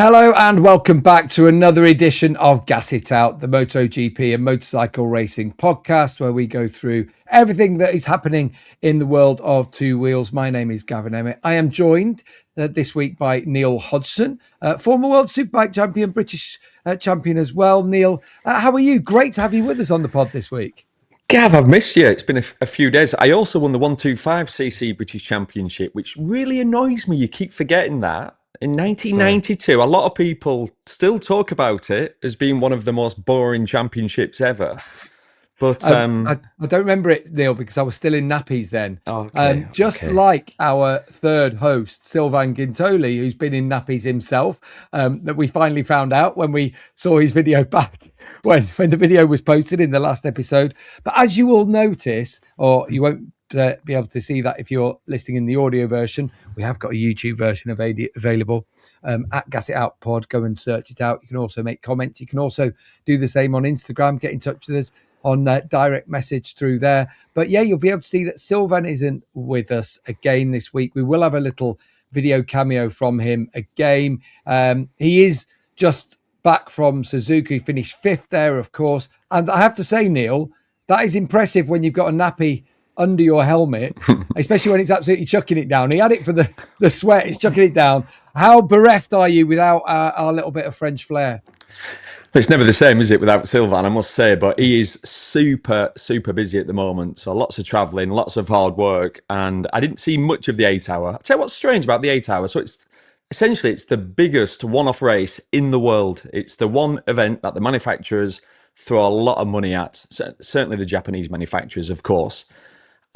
Hello and welcome back to another edition of Gas It Out, the MotoGP and motorcycle racing podcast, where we go through everything that is happening in the world of two wheels. My name is Gavin Emmett. I am joined this week by Neil Hodgson, former World Superbike champion, British champion as well. Neil, how are you? Great to have you with us on the pod this week. Gav, I've missed you. It's been a few days. I also won the 125cc British Championship, which really annoys me. You keep forgetting that. In 1992, a lot of people still talk about it as being one of the most boring championships ever. But I don't remember it, Neil, because I was still in nappies then. Like our third host, Sylvain Guintoli, who's been in nappies himself, that we finally found out when we saw his video back when the video was posted in the last episode. But as you will notice, or you won't be able to see that if you're listening in the audio version, we have got a YouTube version available at Gas It Out Pod. Go and search it out. You can also make comments. You can also do the same on Instagram. Get in touch with us on direct message through there. But yeah, you'll be able to see that Sylvain isn't with us again this week. We will have a little video cameo from him again. He is just back from Suzuka. He finished fifth there, of course. And I have to say, Neil, that is impressive when you've got a nappy under your helmet, especially when it's absolutely chucking it down. He had it for the sweat. It's chucking it down. How bereft are you without our little bit of French flair? It's never the same, is it, without Sylvain, I must say, but he is super, super busy at the moment. So lots of travelling, lots of hard work, and I didn't see much of the 8 hour. I'll tell you what's strange about the 8 hour. So it's the biggest one-off race in the world. It's the one event that the manufacturers throw a lot of money at, certainly the Japanese manufacturers, of course.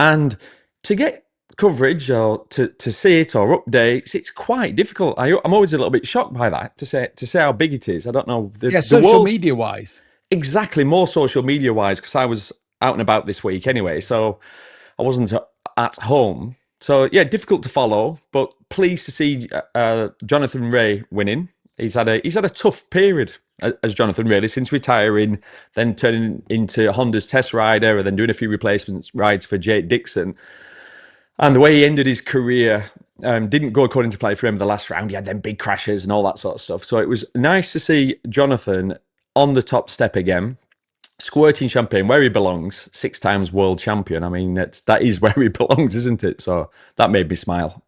And to get coverage or to see it or updates, it's quite difficult. I'm always a little bit shocked by that, to say how big it is. I don't know. Social media wise. Exactly, more social media wise, because I was out and about this week anyway, so I wasn't at home. So yeah, difficult to follow, but pleased to see Jonathan Rea winning. He's had a tough period as Jonathan, really, since retiring, then turning into Honda's test rider, and then doing a few replacement rides for Jake Dixon. And the way he ended his career didn't go according to plan for him in the last round. He had them big crashes and all that sort of stuff. So it was nice to see Jonathan on the top step again, squirting champagne where he belongs, 6 times world champion. I mean, that is where he belongs, isn't it? So that made me smile.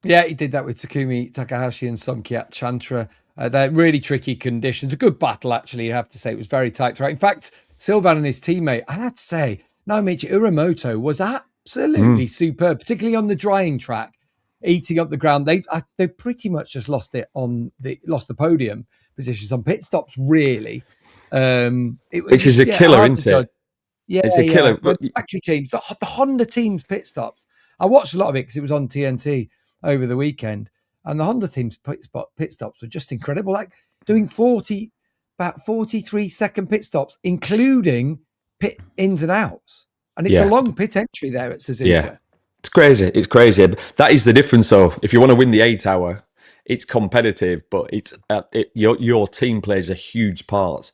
Yeah, he did that with Takumi Takahashi and Somkiat Chantra. They're really tricky conditions. A good battle, actually, you have to say. It was very tight throughout. In fact, Sylvain and his teammate, I have to say, Naomichi Uramoto was absolutely superb, particularly on the drying track, eating up the ground. They pretty much just lost the podium positions on pit stops, really. Which is a killer, isn't it? Yeah, it's a killer. But the factory teams, the Honda team's pit stops. I watched a lot of it because it was on TNT over the weekend. And the Honda team's pit stops were just incredible, like doing about 43-second pit stops, including pit ins and outs. And it's a long pit entry there at Suzuka. Yeah, it's crazy. It's crazy. That is the difference, though. If you want to win the 8 hour, it's competitive, but your team plays a huge part.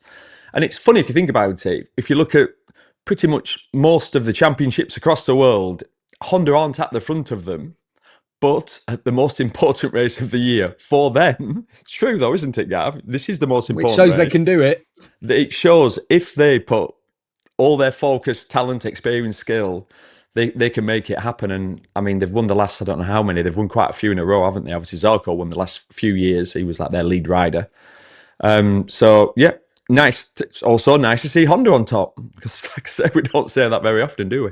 And it's funny if you think about it. If you look at pretty much most of the championships across the world, Honda aren't at the front of them. But at the most important race of the year for them, it's true though, isn't it, Gav? This is the most important race. It shows race. They can do it. It shows if they put all their focus, talent, experience, skill, they can make it happen. And I mean, they've won the last, I don't know how many, they've won quite a few in a row, haven't they? Obviously, Zarco won the last few years. He was like their lead rider. So yeah, nice. It's also nice to see Honda on top, because like I said, we don't say that very often, do we?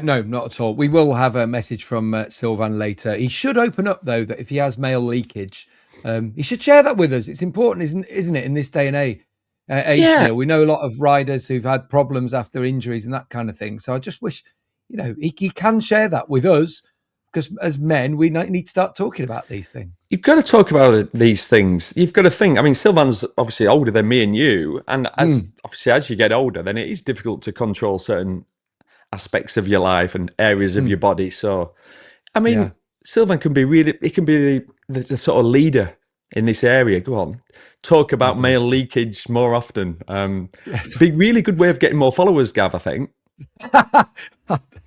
No, not at all. We will have a message from Sylvain later. He should open up, though, that if he has male leakage, he should share that with us. It's important, isn't it, in this day and age? We know a lot of riders who've had problems after injuries and that kind of thing. So I just wish, he can share that with us, because as men, we need to start talking about these things. You've got to talk about these things. You've got to think. I mean, Sylvain's obviously older than me and you. And as you get older, then it is difficult to control certain aspects of your life and areas of your body. So, I mean, Sylvain can be the sort of leader in this area. Go on, talk about male leakage more often. Be really good way of getting more followers, Gav, I think.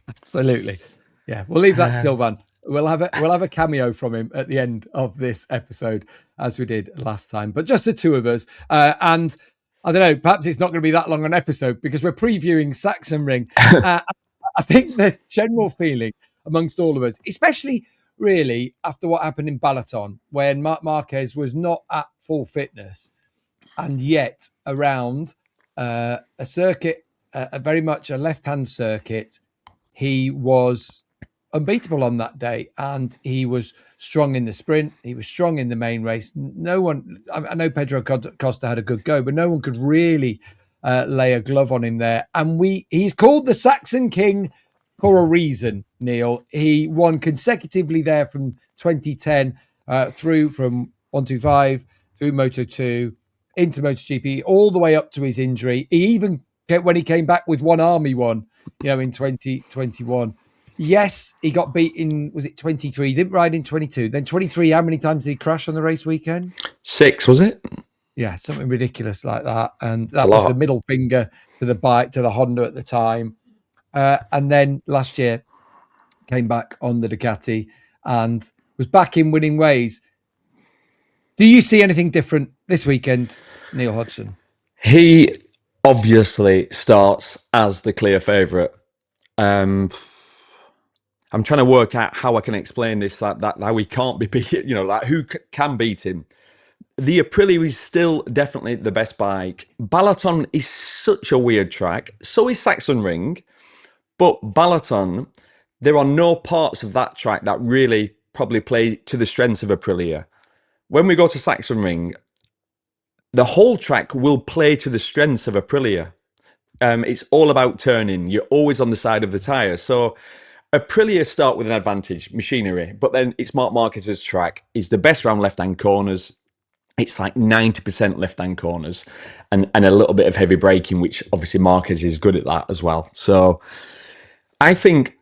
Absolutely. Yeah, we'll leave that to Sylvain. We'll have a cameo from him at the end of this episode, as we did last time. But just the two of us, and I don't know. Perhaps it's not going to be that long an episode because we're previewing Sachsenring. I think the general feeling amongst all of us, especially really after what happened in Balaton, when Marc Márquez was not at full fitness, and yet around a circuit, very much a left-hand circuit, he was unbeatable on that day, and he was strong in the sprint. He was strong in the main race. No one, I know Pedro Costa had a good go, but no one could really lay a glove on him there. And he's called the Sachsen-king for a reason, Neil. He won consecutively there from 2010 through from 125 through Moto2 into MotoGP, all the way up to his injury. He even, when he came back with one arm, he won, in 2021. Yes, he got beat in, was it 23? He didn't ride in 22. Then 23, how many times did he crash on the race weekend? 6, was it? Yeah, something ridiculous like that. And that was the middle finger to the bike, to the Honda at the time. And then last year came back on the Ducati and was back in winning ways. Do you see anything different this weekend, Neil Hodgson? He obviously starts as the clear favourite. I'm trying to work out how I can explain this, that how he can't be beat, like who can beat him. The Aprilia is still definitely the best bike. Balaton is such a weird track. So is Sachsenring. But Balaton, there are no parts of that track that really probably play to the strengths of Aprilia. When we go to Sachsenring, the whole track will play to the strengths of Aprilia. It's all about turning. You're always on the side of the tyre. So Aprilia start with an advantage, machinery, but then it's Marc Márquez's track. He's the best round left-hand corners. It's like 90% left-hand corners and a little bit of heavy braking, which obviously Márquez is good at that as well. So I think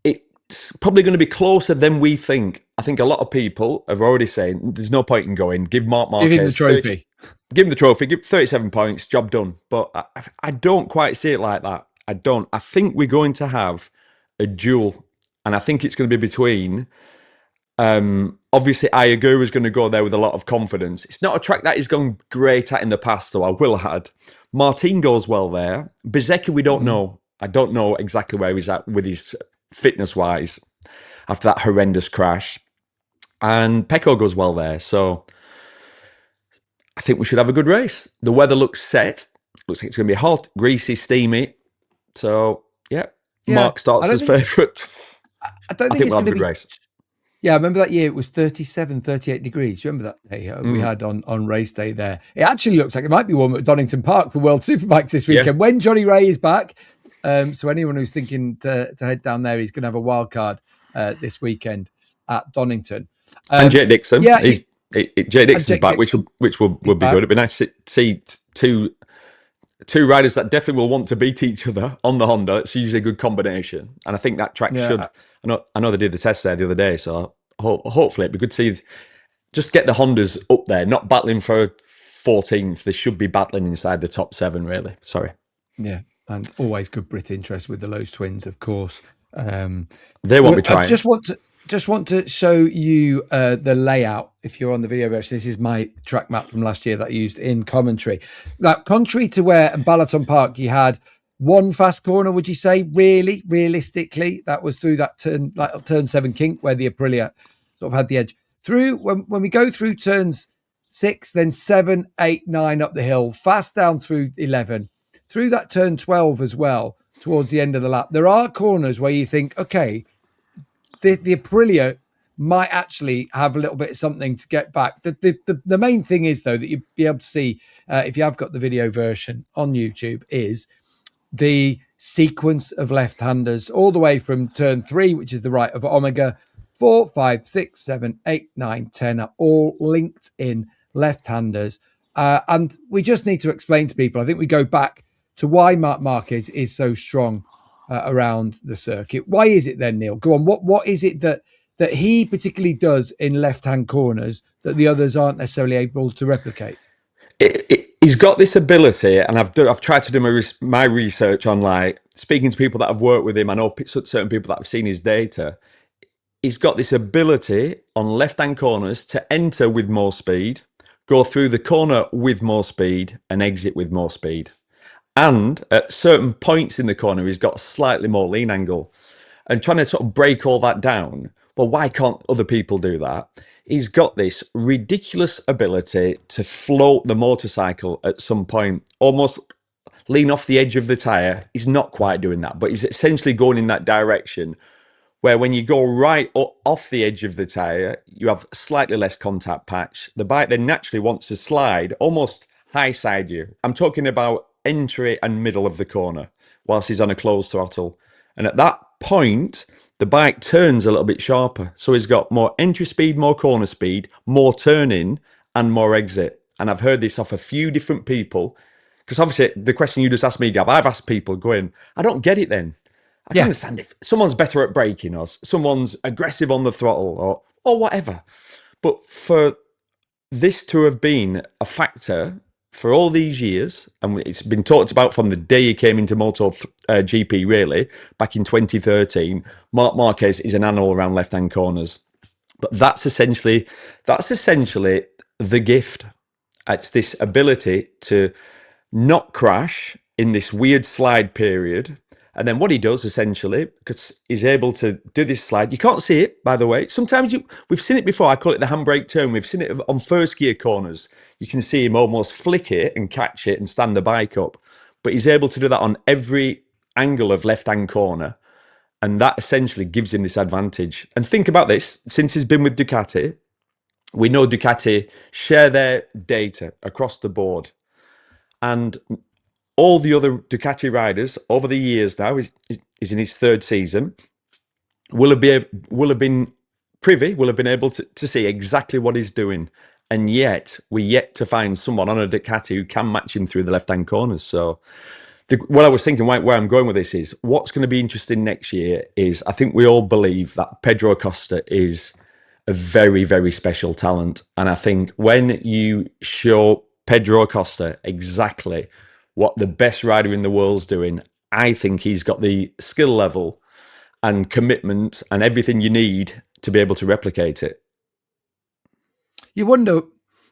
it's probably going to be closer than we think. I think a lot of people have already said there's no point in going. Give Marc Márquez... Give him the trophy. Give him the trophy. Give 37 points. Job done. But I don't quite see it like that. I don't. I think we're going to have a duel. And I think it's going to be between... obviously, Ogura is going to go there with a lot of confidence. It's not a track that he's gone great at in the past, though, I will add. Martín goes well there. Bezzecchi, we don't know. I don't know exactly where he's at with his fitness-wise after that horrendous crash. And Pecco goes well there. So I think we should have a good race. The weather looks set. Looks like it's going to be hot, greasy, steamy. So, yeah. Marc starts as favourite. I think we'll have a good race. Yeah, I remember that year it was 37, 38 degrees. Do you remember that day we had on race day there? It actually looks like it might be warm at Donington Park for World Superbikes this weekend when Johnny Ray is back. So anyone who's thinking to head down there, he's going to have a wild card this weekend at Donington. And Jake Dixon. Yeah, Jake Dixon's back, which will be good. It'd be nice to see two riders that definitely will want to beat each other on the Honda. It's usually a good combination. And I think that track should... I know they did a test there the other day, so hopefully it'd be good to see, just get the Hondas up there, not battling for 14th. They should be battling inside the top 7, really. Sorry. Yeah, and always good Brit interest with the Lowe's twins, of course. They won't be trying. I just want to show you the layout. If you're on the video version, this is my track map from last year that I used in commentary. That contrary to where in Donington Park you had one fast corner, would you say, realistically, that was through that turn 7 kink where the Aprilia sort of had the edge. Through when we go through turns 6, then 7, 8, 9 up the hill, fast down through 11, through that turn 12 as well, towards the end of the lap. There are corners where you think, okay, the Aprilia might actually have a little bit of something to get back. The main thing is, though, that you'll be able to see, if you have got the video version on YouTube, is the sequence of left-handers all the way from turn 3, which is the right of Omega, 4, 5, 6, 7, 8, 9, 10 are all linked in left-handers. And we just need to explain to people, I think we go back to why Marc Márquez is so strong around the circuit. Why is it then, Neil? Go on. What is it that he particularly does in left-hand corners that the others aren't necessarily able to replicate? He's got this ability, and I've tried to do my research on, like, speaking to people that have worked with him. I know certain people that have seen his data. he's got this ability on left-hand corners to enter with more speed, go through the corner with more speed, and exit with more speed. And at certain points in the corner, he's got a slightly more lean angle. And trying to sort of break all that down, well, why can't other people do that? He's got this ridiculous ability to float the motorcycle at some point, almost lean off the edge of the tyre. He's not quite doing that, but he's essentially going in that direction where when you go right off the edge of the tyre, you have slightly less contact patch. The bike then naturally wants to slide, almost high side you. I'm talking about entry and middle of the corner whilst he's on a closed throttle. And at that point, the bike turns a little bit sharper. So he's got more entry speed, more corner speed, more turning, and more exit. And I've heard this off a few different people. Because obviously, the question you just asked me, Gav, I've asked people going, I don't get it then. I can understand if someone's better at braking or someone's aggressive on the throttle or whatever. But for this to have been a factor for all these years, and it's been talked about from the day he came into Moto GP, really, back in 2013, Marc Márquez is an animal around left-hand corners. But that's essentially the gift. It's this ability to not crash in this weird slide period. And then what he does essentially, because he's able to do this slide, you can't see it, by the way. Sometimes we've seen it before. I call it the handbrake turn. We've seen it on first gear corners. You can see him almost flick it and catch it and stand the bike up. But he's able to do that on every angle of left-hand corner. And that essentially gives him this advantage. And think about this. Since he's been with Ducati, we know Ducati share their data across the board. And all the other Ducati riders over the years now, is in his third season, will have been able to see exactly what he's doing. And yet, we're yet to find someone on a Ducati who can match him through the left-hand corners. So what I was thinking, where I'm going with this is, what's going to be interesting next year is, I think we all believe that Pedro Acosta is a very, very special talent. And I think when you show Pedro Acosta exactly what the best rider in the world's doing, I think he's got the skill level and commitment and everything you need to be able to replicate it. You wonder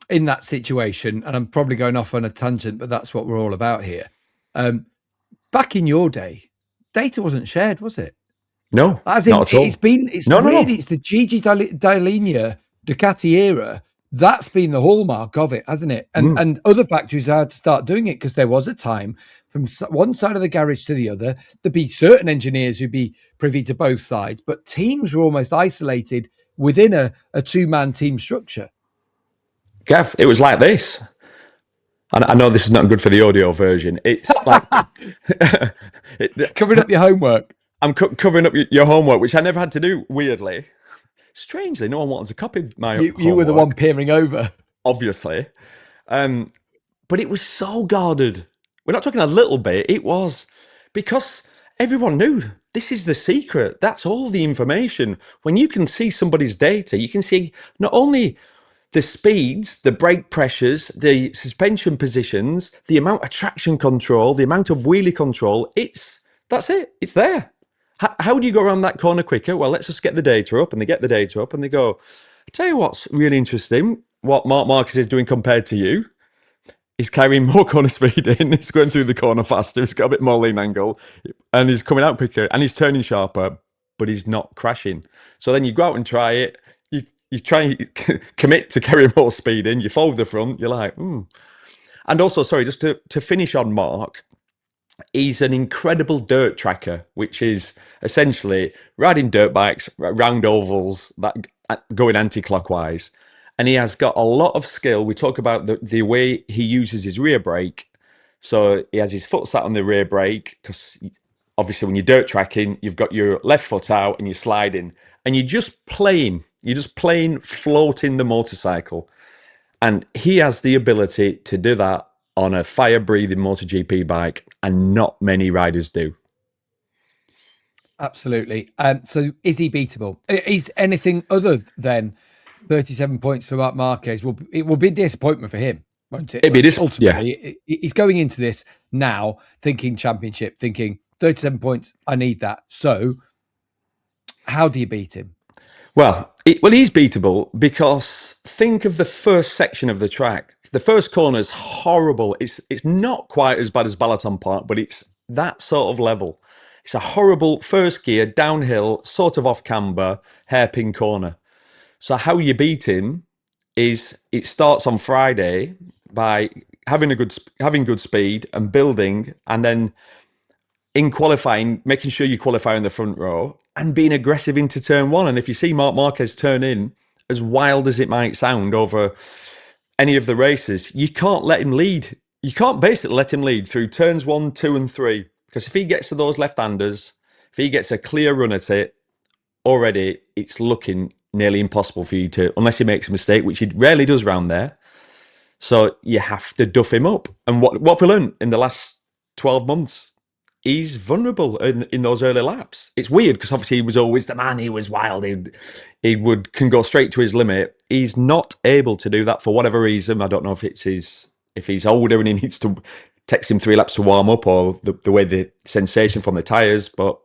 in that situation, and I'm probably going off on a tangent, but that's what we're all about here. Back in your day, data wasn't shared, was it? No, not at all. It's the Gigi Dall'Igna Ducati era. That's been the hallmark of it, hasn't it? And other factories had to start doing it, because there was a time from one side of the garage to the other, there'd be certain engineers who'd be privy to both sides, but teams were almost isolated within a two-man team structure. Gav, it was like this. And I know this is not good for the audio version. It's like covering up your homework. I'm covering up your homework, which I never had to do, weirdly. Strangely, no one wanted to copy my homework. You were the one peering over. Obviously. But it was so guarded. We're not talking a little bit. It was because everyone knew this is the secret. That's all the information. When you can see somebody's data, you can see not only the speeds, the brake pressures, the suspension positions, the amount of traction control, the amount of wheelie control. That's it. It's there. How do you go around that corner quicker? Well, let's just get the data up. And they get the data up and they go, I tell you what's really interesting, what Marc Márquez is doing compared to you. He's carrying more corner speed in. He's going through the corner faster. He's got a bit more lean angle. And he's coming out quicker. And he's turning sharper, but he's not crashing. So then you go out and try it. You try and commit to carry more speed in. You fold the front. You're like, And also, sorry, just to finish on Marc, he's an incredible dirt tracker, which is essentially riding dirt bikes, round ovals, that going anti-clockwise. And he has got a lot of skill. We talk about the way he uses his rear brake. So he has his foot sat on the rear brake, because obviously when you're dirt tracking, you've got your left foot out and you're sliding. And you're just plain floating the motorcycle. And he has the ability to do that on a fire-breathing MotoGP bike, and not many riders do. Absolutely. So is he beatable? Is anything other than 37 points for Marc Márquez? It will be a disappointment for him, won't it? Ultimately, he's going into this now thinking championship, thinking 37 points, I need that. So how do you beat him? Well, he's beatable because think of the first section of the track. The first corner is horrible. It's not quite as bad as Balaton Park, but it's that sort of level. It's a horrible first gear, downhill, sort of off camber, hairpin corner. So how you beat him is it starts on Friday by having good speed and building, and then in qualifying, making sure you qualify in the front row and being aggressive into turn one. And if you see Marc Márquez turn in, as wild as it might sound over any of the races, you can't let him lead. You can't basically let him lead through turns 1, 2, and 3. Because if he gets to those left-handers, if he gets a clear run at it, already it's looking nearly impossible for you to, unless he makes a mistake, which he rarely does round there. So you have to duff him up. And what we learned in the last 12 months, he's vulnerable in those early laps. It's weird because obviously he was always the man. He was wild. He can go straight to his limit. He's not able to do that for whatever reason. I don't know if if he's older and he needs to takes him 3 laps to warm up, or the way the sensation from the tyres. But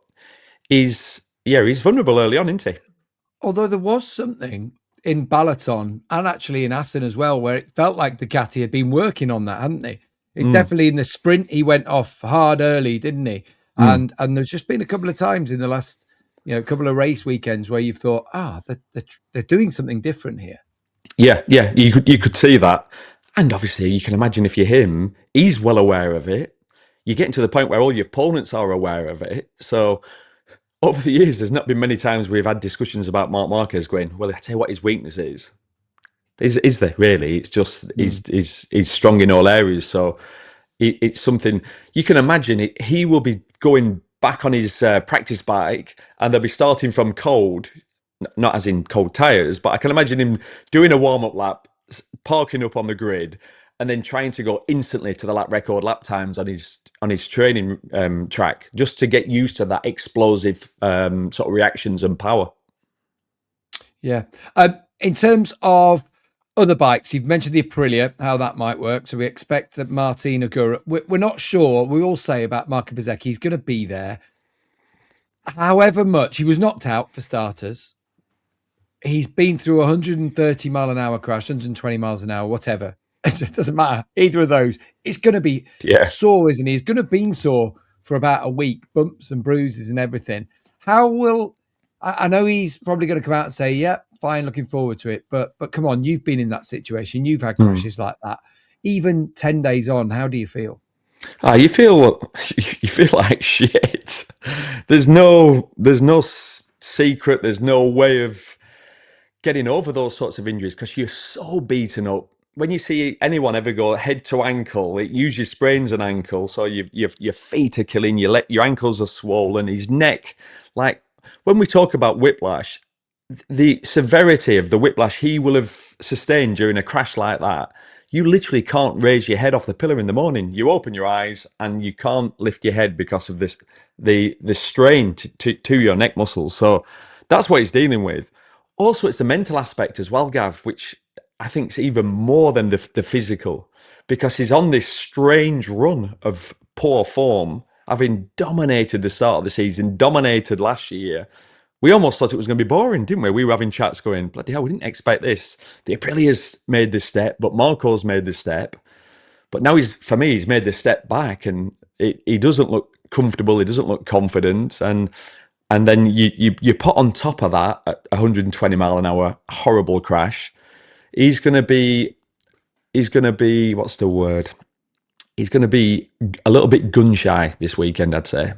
he's vulnerable early on, isn't he? Although there was something in Balaton and actually in Assen as well, where it felt like Ducati had been working on that, hadn't they? Definitely in the sprint, he went off hard early, didn't he? And there's just been a couple of times in the last, couple of race weekends where you've thought, they're doing something different here. Yeah, you could see that, and obviously you can imagine if you're him, he's well aware of it. You're getting to the point where all your opponents are aware of it. So over the years, there's not been many times we've had discussions about Marc Márquez going, well, I tell you what his weakness is. Is there really? It's just he's strong in all areas. So it's something you can imagine. He will be going back on his practice bike, and they'll be starting from cold, not as in cold tires, but I can imagine him doing a warm-up lap, parking up on the grid, and then trying to go instantly to the lap record lap times on his training track, just to get used to that explosive sort of reactions and power. Yeah. In terms of other bikes, you've mentioned the Aprilia, how that might work. So we expect that Martín Ogura, we're not sure. We all say about Marco Bezzecchi, he's going to be there. However much, he was knocked out for starters. He's been through 130 mile an hour crash, 120 miles an hour, whatever. It doesn't matter. Either of those. It's going to be sore, isn't he? He's going to be sore for about a week, bumps and bruises and everything. I know he's probably going to come out and say, yeah, fine, looking forward to it. But come on, you've been in that situation. You've had crashes like that. Even 10 days on, how do you feel? You feel like shit. There's no secret. There's no way of getting over those sorts of injuries because you're so beaten up. When you see anyone ever go head to ankle, it usually sprains an ankle. So your feet are killing. Your ankles are swollen. His neck, like when we talk about whiplash, the severity of the whiplash he will have sustained during a crash like that, you literally can't raise your head off the pillar in the morning. You open your eyes and you can't lift your head because of the strain to your neck muscles. So that's what he's dealing with. Also, it's the mental aspect as well, Gav, which I think is even more than the physical, because he's on this strange run of poor form, having dominated the start of the season, dominated last year. We almost thought it was going to be boring, didn't we? We were having chats going, bloody hell, we didn't expect this. The Aprilia's made this step, but Marco's made this step. But now he's made this step back, and he doesn't look comfortable. He doesn't look confident. And then you put on top of that at 120 mile an hour, horrible crash. He's going to be, what's the word? He's going to be a little bit gun shy this weekend, I'd say.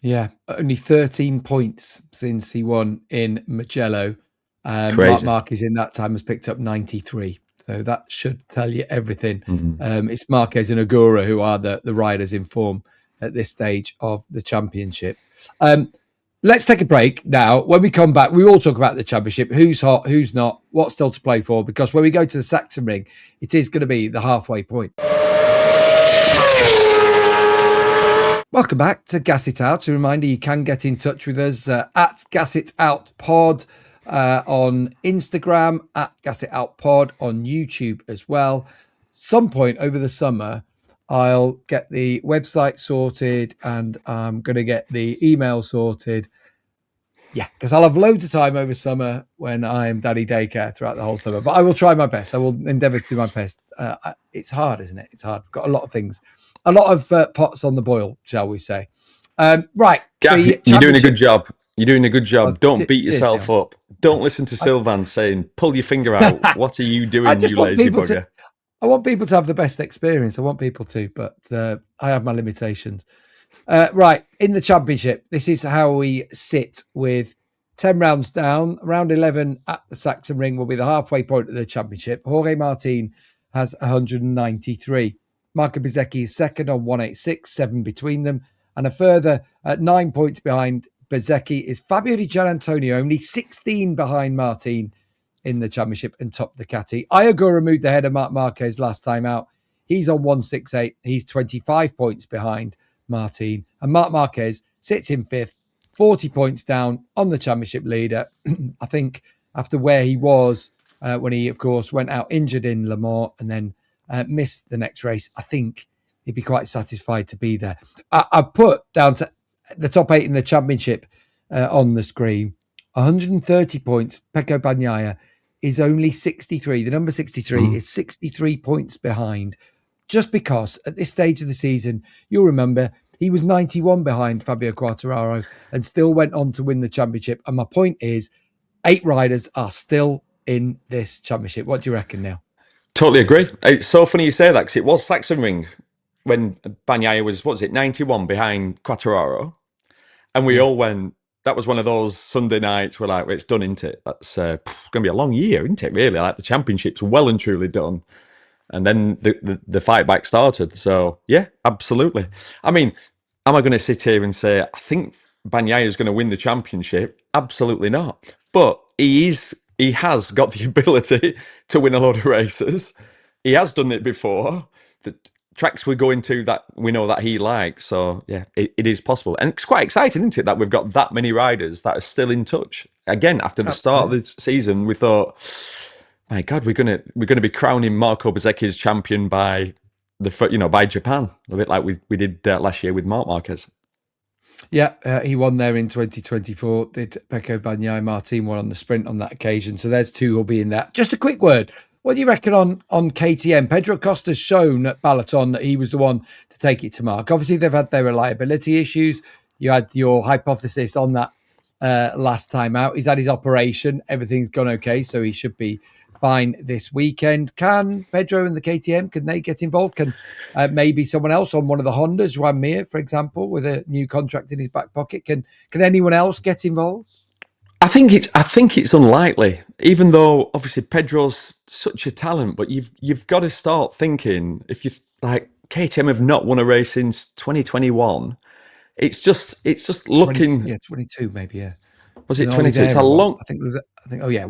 Yeah, only 13 points since he won in Mugello. Marc Márquez in that time has picked up 93. So that should tell you everything. It's Márquez and Ogura who are the riders in form at this stage of the championship. Let's take a break now. When we come back, we all talk about the championship. Who's hot, who's not, what's still to play for? Because when we go to the Sachsenring, it is going to be the halfway point. Welcome back to Gas It Out. A reminder, you can get in touch with us at Gas It Out Pod on Instagram, at Gas It Out Pod on YouTube as well. Some point over the summer, I'll get the website sorted and I'm going to get the email sorted. Yeah, because I'll have loads of time over summer when I'm daddy daycare throughout the whole summer. But I will try my best. I will endeavour to do my best. It's hard, isn't it? It's hard. Got a lot of things, a lot of pots on the boil, shall we say? Right, Gav, you're doing a good job. You're doing a good job. Don't beat yourself up. Don't listen to Sylvain saying, "Pull your finger out." What are you doing, you lazy bugger? I want people to have the best experience. I want people to, but I have my limitations. Right, in the championship, this is how we sit with 10 rounds down. Round 11 at the Sachsenring will be the halfway point of the championship. Jorge Martín has 193. Marco Bezzecchi is second on 186, 7 between them. And a further 9 points behind Bezzecchi is Fabio di Giannantonio, only 16 behind Martín in the championship and top Ducati. Ogura moved ahead of Marc Márquez last time out. He's on 168. He's 25 points behind Martín. And Marc Márquez sits in fifth, 40 points down on the championship leader. I think after where he was when he, of course, went out injured in Le Mans and then missed the next race, I think he'd be quite satisfied to be there. I put down to the top 8 in the championship on the screen. 130 points. Pecco Bagnaia is only 63. The number 63 is 63 points behind. Just because at this stage of the season, you'll remember he was 91 behind Fabio Quartararo and still went on to win the championship. And my point is, 8 riders are still in this championship. What do you reckon, Neil? Totally agree. It's so funny you say that because it was Sachsenring when Bagnaia was, 91 behind Quartararo. And we all went, that was one of those Sunday nights where it's done, isn't it? That's going to be a long year, isn't it, really? Like the championship's well and truly done. And then the fight back started. So, yeah, absolutely. I mean, am I going to sit here and say, I think Bagnaia is going to win the championship? Absolutely not. But he has got the ability to win a lot of races. He has done it before. The tracks we're going to that we know that he likes. So, yeah, it is possible. And it's quite exciting, isn't it, that we've got that many riders that are still in touch. Again, after the start of the season, we thought, my God, we're gonna be crowning Marco Bezzecchi's champion by by Japan, a bit like we did last year with Marc Márquez. Yeah, he won there in 2024. Did Pecco Bagnaia? Martín won on the sprint on that occasion. So there's 2 who'll be in that. Just a quick word. What do you reckon on KTM? Pedro Costa's shown at Balaton that he was the one to take it to Marc. Obviously, they've had their reliability issues. You had your hypothesis on that last time out. He's had his operation. Everything's gone okay, so he should be fine this weekend. Can Pedro and the KTM, can they get involved? Can maybe someone else on one of the Hondas, Joan Mir, for example, with a new contract in his back pocket, can anyone else get involved? I think it's unlikely, even though obviously Pedro's such a talent, but you've got to start thinking, if you like, KTM have not won a race since 2021. It's just looking 22 maybe, yeah. Was it 22? It's a long. I think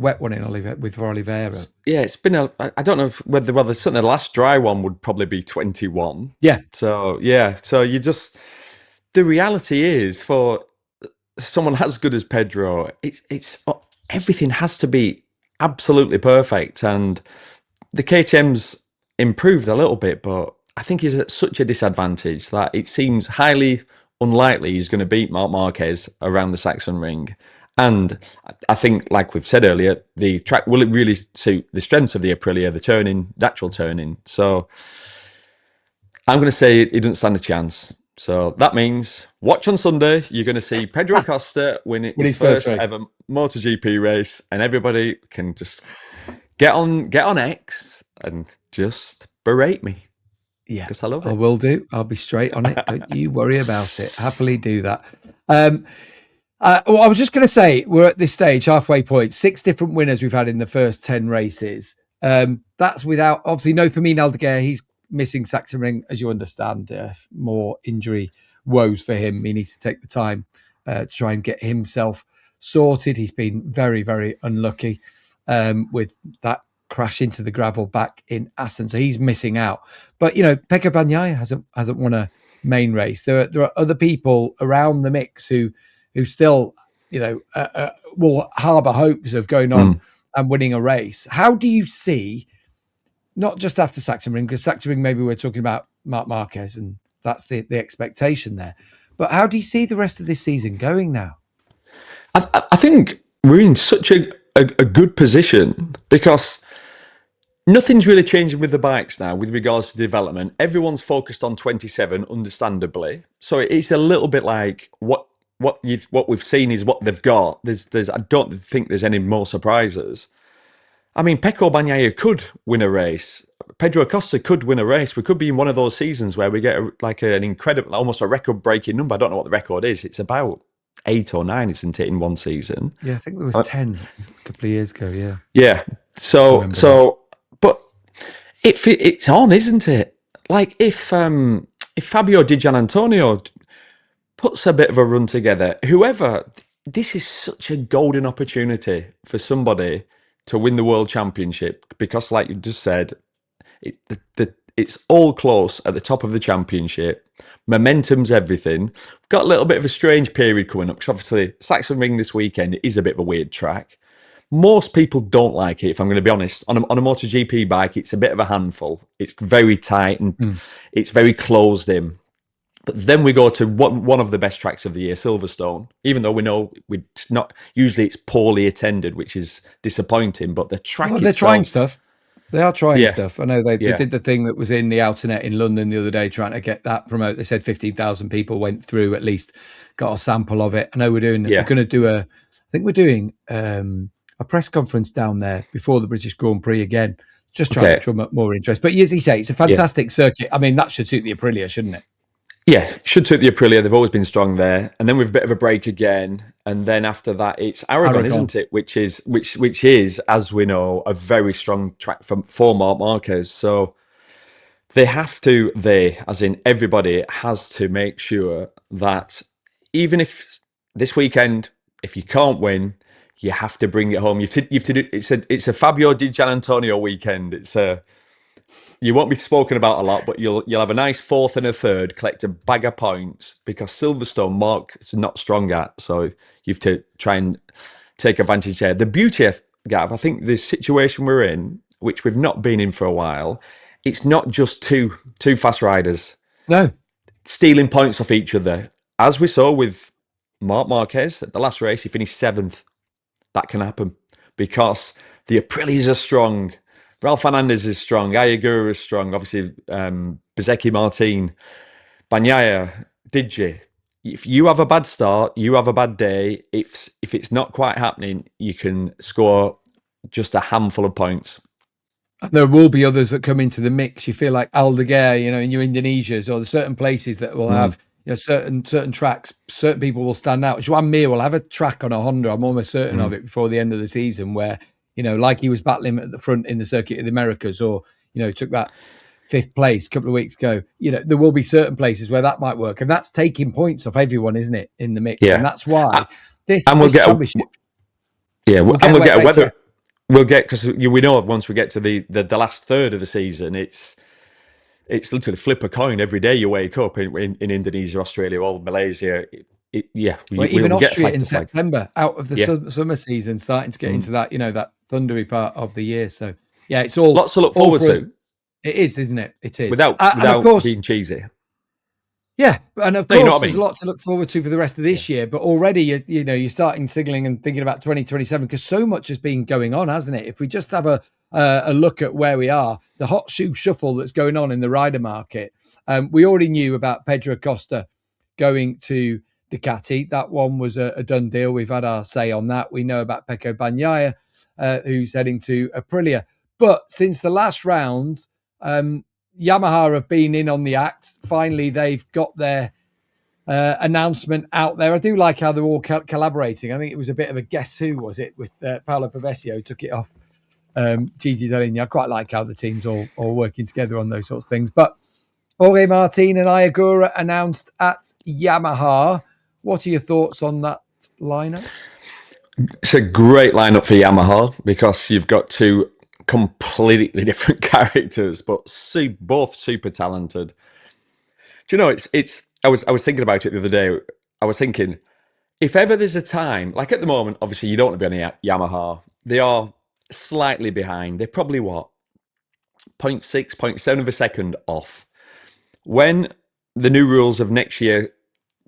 wet one in Oliveira with Oliveira. Yeah, it's been I don't know whether certainly the last dry one would probably be 21. Yeah. So you just, the reality is for someone as good as Pedro, it's everything has to be absolutely perfect, and the KTM's improved a little bit, but I think he's at such a disadvantage that it seems highly unlikely he's going to beat Marc Márquez around the Sachsenring. And I think, like we've said earlier, the track will really suit the strengths of the Aprilia, the turning, natural turning. So I'm going to say it doesn't stand a chance. So that means watch on Sunday. You're going to see Pedro Acosta win his first ever MotoGP race, and everybody can just get on X and just berate me. Yeah, because I love it. I will do. I'll be straight on it. Don't you worry about it. Happily do that. Well, I was just going to say, we're at this stage, halfway point, 6 different winners we've had in the first 10 races. That's without, obviously, no Fermin Aldeguer. He's missing Sachsenring, as you understand. More injury woes for him. He needs to take the time to try and get himself sorted. He's been very, very unlucky with that crash into the gravel back in Assen. So he's missing out. But, Pecco Bagnaia hasn't won a main race. There are other people around the mix who still, will harbour hopes of going on and winning a race. How do you see, not just after Sachsenring, because Sachsenring, maybe we're talking about Marc Márquez and that's the expectation there, but how do you see the rest of this season going now? I think we're in such a good position because nothing's really changing with the bikes now with regards to development. Everyone's focused on 27, understandably. So it's a little bit like what we've seen is what they've got. I don't think there's any more surprises. I mean, Pecco Bagnaia could win a race. Pedro Acosta could win a race. We could be in one of those seasons where we get an incredible, almost a record-breaking number. I don't know what the record is. It's about 8 or 9, isn't it, in one season? Yeah, I think there was 10 a couple of years ago. Yeah. Yeah. But it's on, isn't it? Like if Fabio Di Giannantonio puts a bit of a run together, this is such a golden opportunity for somebody to win the world championship because, like you just said, it's all close at the top of the championship. Momentum's everything. We've got a little bit of a strange period coming up because obviously Sachsenring this weekend is a bit of a weird track. Most people don't like it, if I'm going to be honest. On a MotoGP bike, it's a bit of a handful. It's very tight and it's very closed in. But then we go to one of the best tracks of the year, Silverstone. Even though we know it's not usually it's poorly attended, which is disappointing. But the track they're trying stuff. They are trying stuff. I know they did the thing that was in the Outernet in London the other day, trying to get that promote. They said 15,000 people went through, at least got a sample of it. I know we're doing. We're going to do I think we're doing a press conference down there before the British Grand Prix again, just trying to drum up more interest. But as you say, it's a fantastic circuit. I mean, that should suit the Aprilia, shouldn't it? Yeah, should suit the Aprilia. They've always been strong there. And then we've a bit of a break again. And then after that, it's Aragon, isn't it? Which is, as we know, a very strong track for Marc Márquez. So as in everybody, has to make sure that even if this weekend, if you can't win, you have to bring it home. You've to do. It's a Fabio Di Giannantonio weekend. You won't be spoken about a lot, but you'll have a nice 4th and a 3rd, collect a bag of points because Silverstone Mark's not strong at, so you have to try and take advantage there. The beauty of Gav, I think the situation we're in, which we've not been in for a while, it's not just two fast riders. No. Stealing points off each other. As we saw with Marc Márquez at the last race, he finished 7th. That can happen because the Aprilias are strong. Ralph Fernandez is strong. Ogura is strong. Obviously, Bezzecchi, Martín, Bagnaia, Digi. If you have a bad start, you have a bad day. If it's not quite happening, you can score just a handful of points. There will be others that come into the mix. You feel like Aldeguer, in your Indonesias or the certain places that will have certain tracks. Certain people will stand out. Joan Mir will have a track on a Honda. I'm almost certain of it before the end of the season where, like he was battling at the front in the Circuit of the Americas or, took that 5th place a couple of weeks ago. There will be certain places where that might work. And that's taking points off everyone, isn't it, in the mix? Yeah. And that's why this championship. Because we know once we get to the last third of the season, it's literally flip a coin every day you wake up in Indonesia, Australia, or Malaysia. Even Austria in September, out of the summer season, starting to get into that, that thundery part of the year. So it's all lots to look forward to. It is, isn't it? It is without of course, being cheesy. Yeah, and of course, there's a lot to look forward to for the rest of this year. But already, you're starting signaling and thinking about 2027 because so much has been going on, hasn't it? If we just have a look at where we are, the hot shoe shuffle that's going on in the rider market. We already knew about Pedro Acosta going to Ducati. That one was a done deal. We've had our say on that. We know about Pecco Bagnaia, who's heading to Aprilia. But since the last round, Yamaha have been in on the act. Finally, they've got their announcement out there. I do like how they're all collaborating. I think it was a bit of a guess who, was it, with Paolo Pavesio took it off Gigi Dall'Igna. I quite like how the team's all working together on those sorts of things. But Jorge, Martín and Ogura announced at Yamaha. What are your thoughts on that lineup? It's a great lineup for Yamaha because you've got two completely different characters, but both super talented. Do you know, I was thinking about it the other day. I was thinking, if ever there's a time, like at the moment, obviously you don't want to be on a Yamaha. They are slightly behind. They're probably 0.6, 0.7 of a second off. When the new rules of next year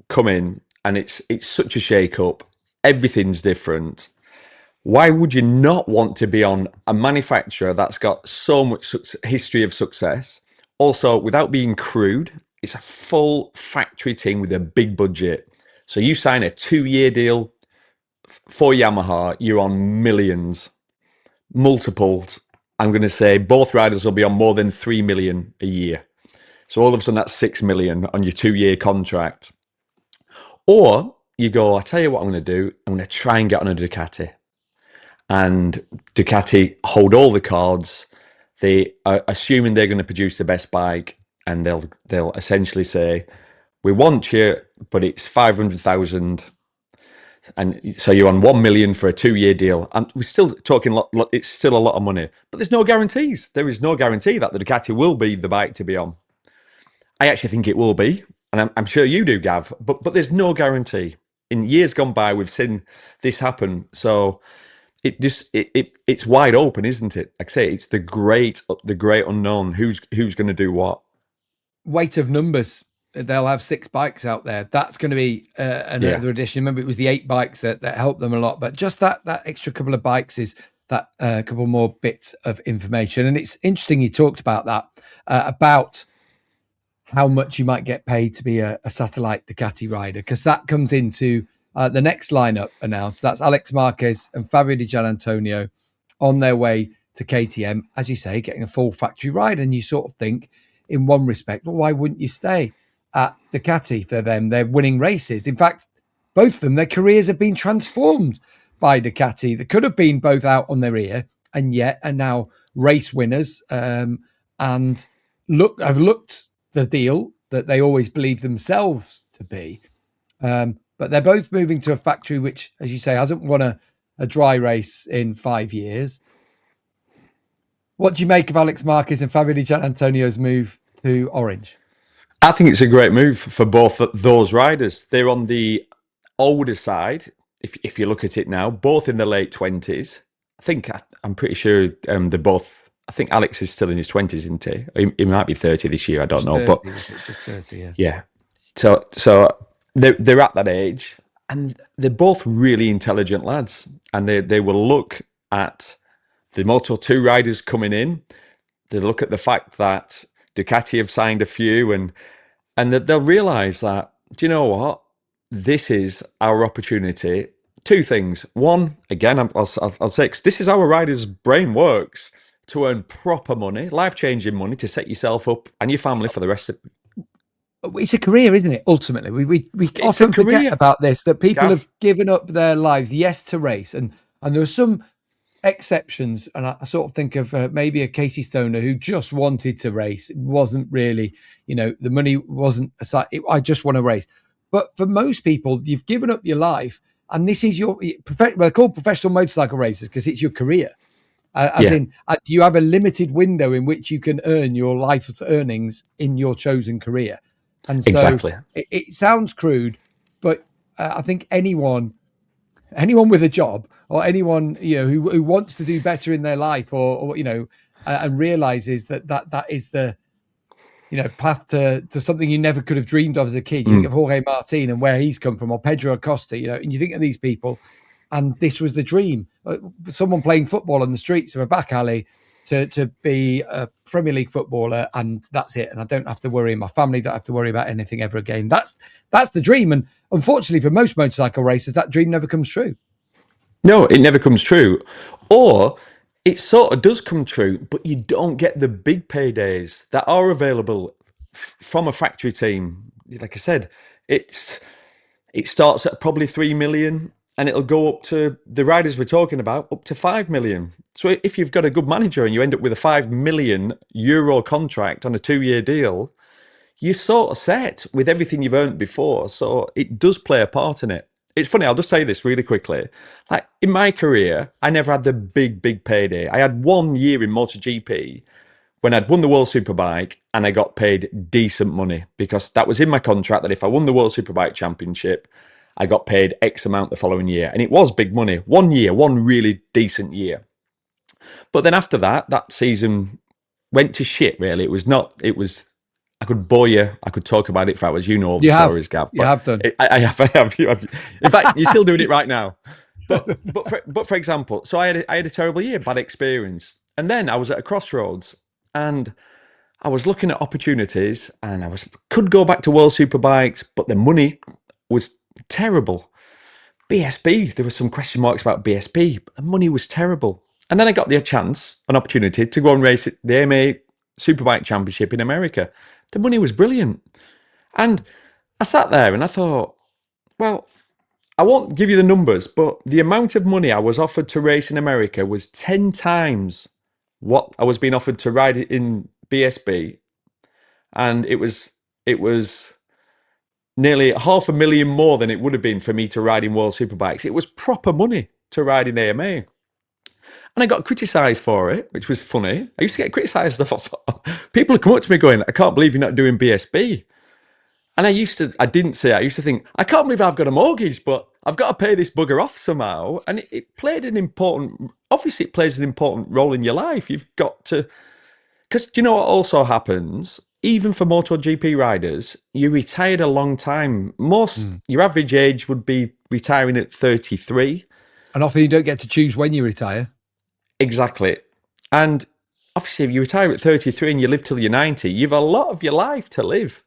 come in, and it's such a shake-up, everything's different. Why would you not want to be on a manufacturer that's got so much history of success? Also, without being crude, it's a full factory team with a big budget. So you sign a 2-year deal for Yamaha, you're on millions, multiples. I'm going to say both riders will be on more than 3 million a year. So all of a sudden that's 6 million on your 2-year contract. Or you go, I tell you what I'm going to do. I'm going to try and get on a Ducati. And Ducati hold all the cards. They are assuming they're going to produce the best bike, and they'll essentially say, we want you, but it's 500,000. And so you're on 1 million for a 2-year deal. And we're still talking, it's still a lot of money, but there's no guarantees. There is no guarantee that the Ducati will be the bike to be on. I actually think it will be, and I'm sure you do, Gav, but there's no guarantee. In years gone by, we've seen this happen. So it's wide open, isn't it? Like I say, it's the great unknown. Who's going to do what? Weight of numbers. They'll have 6 bikes out there. That's going to be another addition. Remember, it was the 8 bikes that helped them a lot. But just that extra couple of bikes is that couple more bits of information. And it's interesting you talked about that, about how much you might get paid to be a satellite Ducati rider, because that comes into the next lineup announced. That's Alex Marquez and Fabio Di Giannantonio on their way to KTM, as you say, getting a full factory ride. And you sort of think, in one respect, well, why wouldn't you stay at Ducati for them? They're winning races. In fact, both of them, their careers have been transformed by Ducati. They could have been both out on their ear, and yet are now race winners, and have looked the deal that they always believed themselves to be. But they're both moving to a factory which, as you say, hasn't won a dry race in 5 years. What do you make of Alex Marquez and Fabio Di Giannantonio's move to Orange? I think it's a great move for both those riders. They're on the older side, if you look at it now, both in the late 20s. I'm pretty sure they're both. I think Álex is still in his 20s, isn't he? He might be 30 this year. I don't know, 30, but just 30, yeah. Yeah. So they're at that age, and they're both really intelligent lads, and they will look at the Moto2 riders coming in. They look at the fact that Ducati have signed a few, and they'll realise that, do you know what? This is our opportunity. 2 things. One, again, I'll say, 'cause this is how a rider's brain works, to earn proper money, life-changing money, to set yourself up and your family for the rest of. It's a career, isn't it? Ultimately, we often forget about this, that people have given up their lives, yes, to race, and there are some exceptions, and I sort of think of maybe a Casey Stoner who just wanted to race. It wasn't really, the money wasn't aside. I just want to race. But for most people, you've given up your life, and this is they're called professional motorcycle racers because it's your career. You have a limited window in which you can earn your life's earnings in your chosen career. And so exactly. It sounds crude, but I think anyone with a job, or anyone who wants to do better in their life, or and realizes that is the path to something you never could have dreamed of as a kid. You think of Jorge Martín and where he's come from, or Pedro Acosta, and you think of these people, and this was the dream. Someone playing football on the streets of a back alley to be a Premier League footballer, and that's it. And I don't have to worry, my family don't have to worry about anything ever again. That's the dream. And unfortunately for most motorcycle racers, that dream never comes true. No, it never comes true. Or it sort of does come true, but you don't get the big paydays that are available from a factory team. Like I said, it starts at probably 3 million, and it'll go up to, the riders we're talking about, up to 5 million. So if you've got a good manager and you end up with a €5 million contract on a 2-year deal, you're sort of set with everything you've earned before. So it does play a part in it. It's funny, I'll just tell you this really quickly. Like, in my career, I never had the big payday. I had 1 year in MotoGP when I'd won the World Superbike, and I got paid decent money, because that was in my contract that if I won the World Superbike Championship, I got paid X amount the following year. And it was big money. 1 year, one really decent year. But then after that season went to shit, really. It was I could bore you. I could talk about it if I was, all the stories, Gav. You have done. I have. In fact, you're still doing it right now. But for example, so I had a terrible year, bad experience, and then I was at a crossroads, and I was looking at opportunities, and could go back to World Superbikes, but the money was terrible. BSB, there were some question marks about BSB, but the money was terrible. And then I got the an opportunity to go and race at the AMA Superbike Championship in America. The money was brilliant. And I sat there and I thought, well, I won't give you the numbers, but the amount of money I was offered to race in America was 10 times what I was being offered to ride in BSB. And it was nearly $500,000 more than it would have been for me to ride in World Superbikes. It was proper money to ride in AMA. And I got criticised for it, which was funny. I used to get criticised. People would come up to me going, I can't believe you're not doing BSB. And I used to think, I can't believe I've got a mortgage, but I've got to pay this bugger off somehow. And it plays an important role in your life. You've got to, because do you know what also happens? Even for MotoGP riders, you retired a long time. Your average age would be retiring at 33. And often you don't get to choose when you retire. Exactly. And obviously, if you retire at 33 and you live till you're 90, you've a lot of your life to live.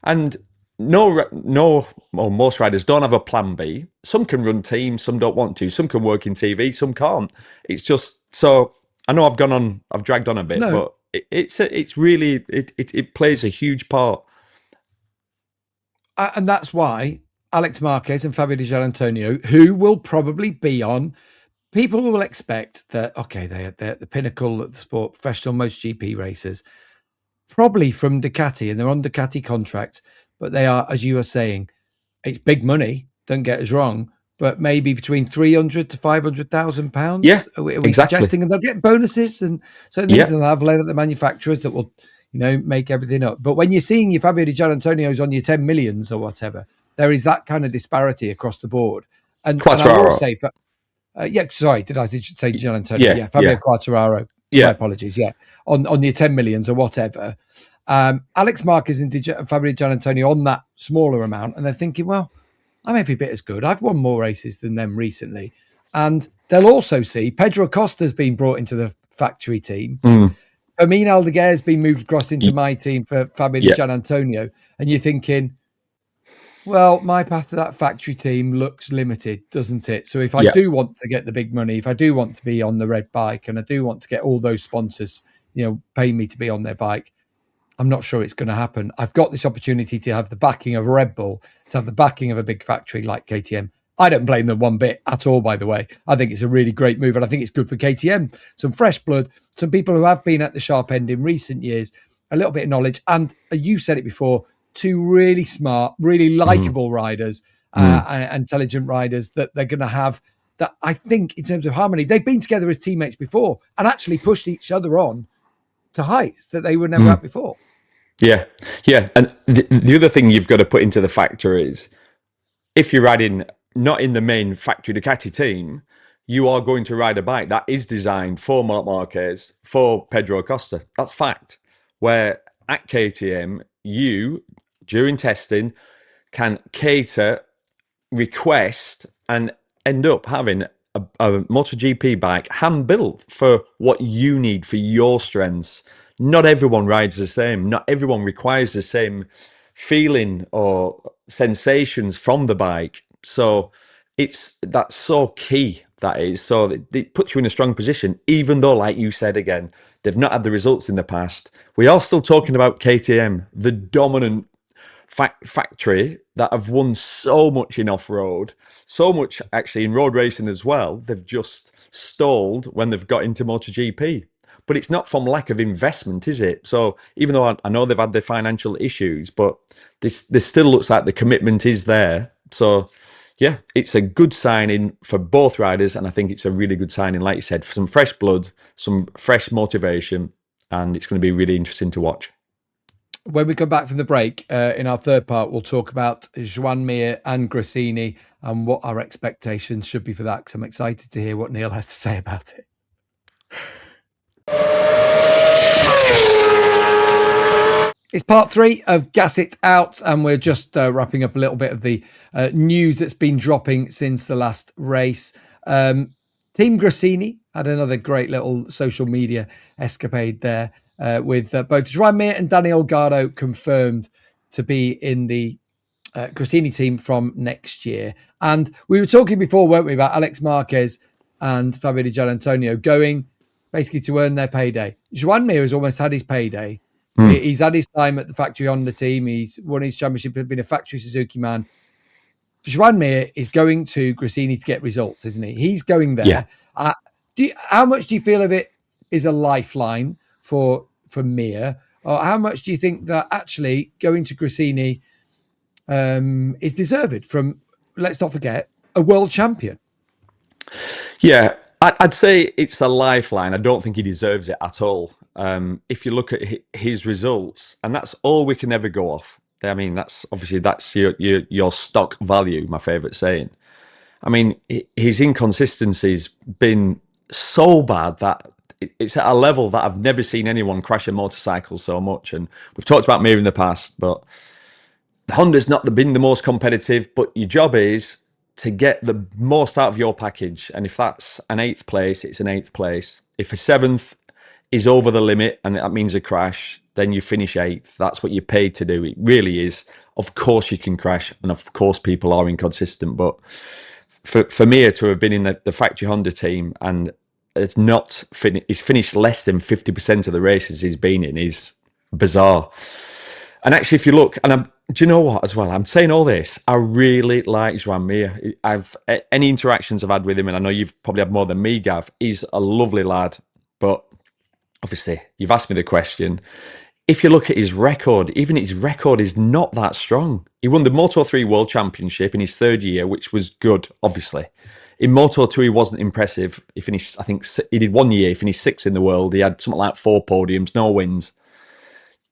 And most riders don't have a plan B. Some can run teams, some don't want to. Some can work in TV, some can't. It's just, so I know I've dragged on a bit, but it plays a huge part. And that's why Marc Márquez and Fabio Giannantonio, who will probably be on, people will expect that, okay, they're the pinnacle of the sport, professional MotoGP racers, probably from Ducati, and they're on Ducati contracts, but they are, as you were saying, it's big money, don't get us wrong, but maybe between £300,000 to £500,000. Yeah, Are we exactly. suggesting, and they'll get bonuses and certain things, and they'll have the manufacturers that will, make everything up. But when you're seeing your Fabio Di Giannantonios on your 10 millions or whatever, there is that kind of disparity across the board. And I will say, sorry, did I say Giannantonio? Yeah, Fabio Quartararo. Yeah, my apologies. Yeah, on your 10 millions or whatever. Marc Márquez and Fabio Giannantonio on that smaller amount, and they're thinking, well, I'm every bit as good. I've won more races than them recently. And they'll also see Pedro Costa's been brought into the factory team. Fermin Aldeguer's been moved across into my team for Fabio Di Giannantonio. And you're thinking, well, my path to that factory team looks limited, doesn't it? So if I do want to get the big money, if I do want to be on the red bike, and I do want to get all those sponsors, paying me to be on their bike, I'm not sure it's going to happen. I've got this opportunity to have the backing of Red Bull, to have the backing of a big factory like KTM. I don't blame them one bit at all, by the way. I think it's a really great move, and I think it's good for KTM. Some fresh blood, some people who have been at the sharp end in recent years, a little bit of knowledge, and you said it before, two really smart, really likable riders, and intelligent riders that they're going to have, that I think in terms of harmony, they've been together as teammates before and actually pushed each other on to heights that they were never at before. Yeah. And the other thing you've got to put into the factor is, if you're riding not in the main factory Ducati team, you are going to ride a bike that is designed for Marc Márquez, for Pedro Acosta. That's fact. Where at KTM, you, during testing, can cater, request, and end up having a MotoGP bike hand-built for what you need for your strengths. Not everyone rides the same. Not everyone requires the same feeling or sensations from the bike. So that's so key, that is. So it puts you in a strong position, even though, like you said again, they've not had the results in the past. We are still talking about KTM, the dominant factory that have won so much in off-road, so much actually in road racing as well. They've just stalled when they've got into MotoGP. But it's not from lack of investment, is it? So even though I know they've had their financial issues, but this still looks like the commitment is there. So yeah, it's a good signing for both riders, and I think it's a really good signing, like you said, for some fresh blood, some fresh motivation, and it's going to be really interesting to watch. When we come back from the break, in our third part, we'll talk about Joan Mir and Gresini and what our expectations should be for that, because I'm excited to hear what Neil has to say about it. It's part 3 of Gas It Out, and we're just wrapping up a little bit of the news that's been dropping since the last race. Team Gresini had another great little social media escapade there with both Joan and Daniel Holgado confirmed to be in the Gresini team from next year. And we were talking before, weren't we, about Marc Márquez and Fabio Giannantonio going basically to earn their payday. Joan has almost had his payday. He's had his time at the factory Honda team. He's won his championship, been a factory Suzuki man. Joan is going to Gresini to get results, isn't he? He's going there. Yeah. How much do you feel of it is a lifeline for Mir? Or how much do you think that actually going to Gresini is deserved from, let's not forget, a world champion? Yeah, I'd say it's a lifeline. I don't think he deserves it at all. If you look at his results, and that's all we can ever go off. I mean, that's your stock value, my favourite saying. I mean, his inconsistency's been so bad that it's at a level that I've never seen anyone crash a motorcycle so much. And we've talked about Mir in the past, but Honda's not been the most competitive, but your job is to get the most out of your package. And if that's an 8th place, it's an 8th place. If a 7th is over the limit and that means a crash, then you finish 8th. That's what you're paid to do. It really is. Of course you can crash, and of course people are inconsistent, but for me to have been in the factory Honda team and it's not he's finished less than 50% of the races he's been in is bizarre. And actually, if you look, and do you know what as well? I'm saying all this, I really like Joan Mir. Any interactions I've had with him, and I know you've probably had more than me, Gav, he's a lovely lad. But obviously, you've asked me the question. If you look at his record, even his record is not that strong. He won the Moto3 World Championship in his 3rd year, which was good, obviously. In Moto2, he wasn't impressive. He finished, I think, he did 1 year, he finished 6th in the world. He had something like 4 podiums, no wins.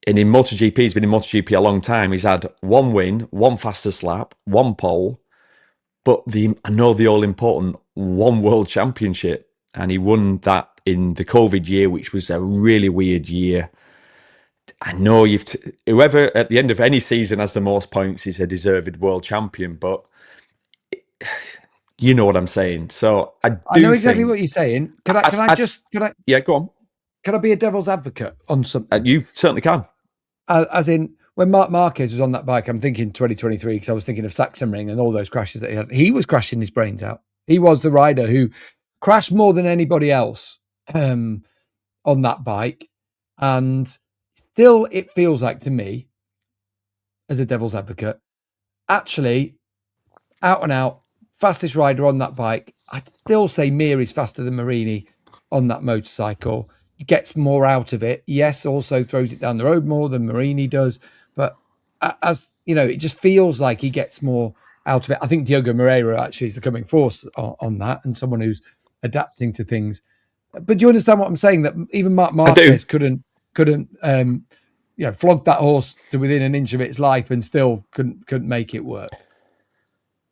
And in MotoGP, he's been in MotoGP a long time. He's had 1 win, 1 fastest lap, 1 pole, but I know the all-important 1 World Championship. And he won that in the COVID year, which was a really weird year. I know whoever at the end of any season has the most points is a deserved world champion, but you know what I'm saying. So I know exactly what you're saying. Can I? Yeah, go on. Can I be a devil's advocate on something? You certainly can. As in, when Marc Márquez was on that bike, I'm thinking 2023 because I was thinking of Sachsenring and all those crashes that he had. He was crashing his brains out. He was the rider who crashed more than anybody else on that bike, and still, it feels like to me, as a devil's advocate, actually, out and out, fastest rider on that bike. I'd still say Mir is faster than Marini on that motorcycle. He gets more out of it. Yes, also throws it down the road more than Marini does. But as you know, it just feels like he gets more out of it. I think Diogo Moreira actually is the coming force on that, and someone who's adapting to things. But do you understand what I'm saying? That even Marc Márquez couldn't flog that horse to within an inch of its life and still couldn't make it work.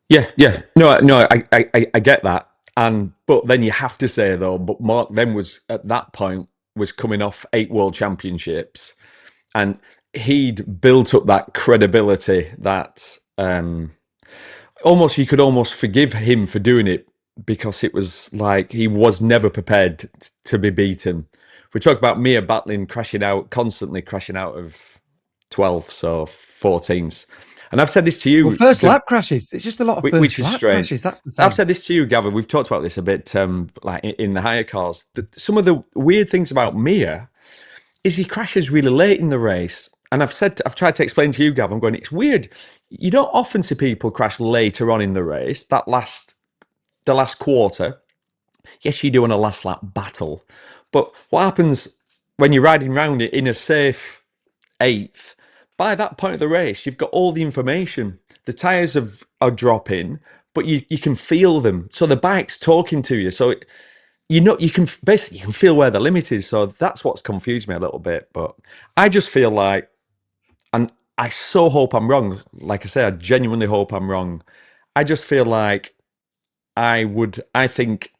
Yeah. No, I get that. But then you have to say though, but Marc then was at that point was coming off 8 world championships, and he'd built up that credibility that almost you could almost forgive him for doing it, because it was like he was never prepared to be beaten. We talk about Mir battling, constantly crashing out of 12, so 4 teams. And I've said this to you. Well, first lap crashes. It's just a lot of which is lap strange. Crashes. That's the thing. I've said this to you, Gavin. We've talked about this a bit, like in the higher cars. Some of the weird things about Mir is he crashes really late in the race. And I've tried to explain to you, Gavin, going, it's weird. You don't often see people crash later on in the race, the last quarter. Yes, you do on a last lap battle. But what happens when you're riding around it in a safe 8th? By that point of the race, you've got all the information. The tyres are dropping, but you can feel them. So the bike's talking to you. So you can feel where the limit is. So that's what's confused me a little bit. But I just feel like, and I so hope I'm wrong. Like I say, I genuinely hope I'm wrong. I just feel like I think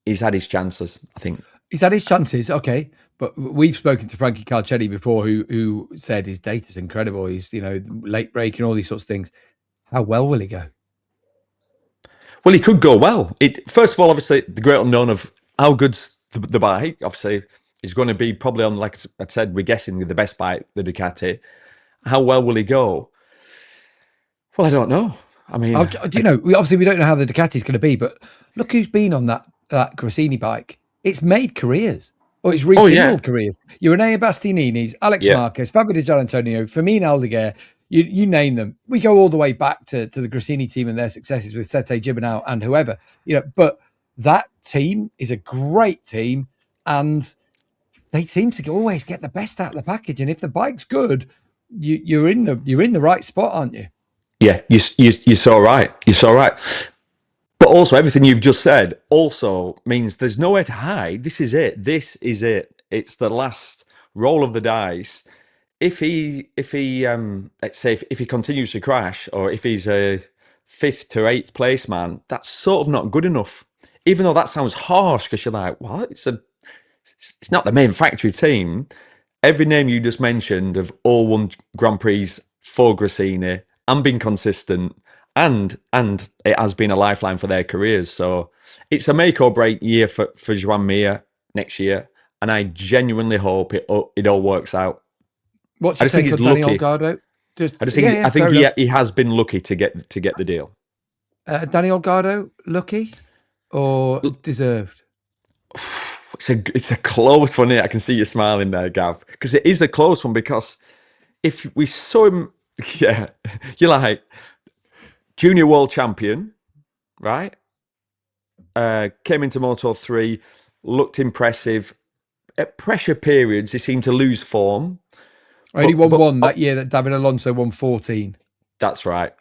he's had his chances. I think he's had his chances. Okay, but we've spoken to Frankie Calcetti before, who said his data's incredible. He's, late breaking, all these sorts of things. How well will he go? Well, he could go well. First of all, obviously, the great unknown of how good's the bike. Obviously, is going to be probably on, like I said, we're guessing the best bike, the Ducati. How well will he go? Well, I don't know. I mean, we don't know how the Ducati's going to be, but look who's been on that Gresini bike. It's made careers, or it's rekindled careers. Irinea Bastianini's, Alex Marquez, Fabio Di Giannantonio, Fermin Aldeguer, you name them. We go all the way back to the Gresini team and their successes with Sete Gibernau and whoever. But that team is a great team, and they seem to always get the best out of the package. And if the bike's good, you're in the right spot, aren't you? Yeah, you're so right. You're so right. But also, everything you've just said also means there's nowhere to hide. This is it. This is it. It's the last roll of the dice. If he let's say if he continues to crash, or if he's a 5th to 8th place man, that's sort of not good enough. Even though that sounds harsh, because you're like, what? It's not the main factory team. Every name you just mentioned have all won Grand Prix for Gresini and been consistent, and it has been a lifeline for their careers. So it's a make or break year for Joan Mir next year, and I genuinely hope it all works out. What's your take on Danny Holgado? I think he has been lucky to get the deal. Danny Holgado, lucky or deserved? It's a close one here. I can see you smiling there, Gav, because it is a close one. Because if we saw him, you're like junior world champion, right? Came into Moto3, looked impressive. At pressure periods, he seemed to lose form. Only won one that year that David Alonso won 14. That's right.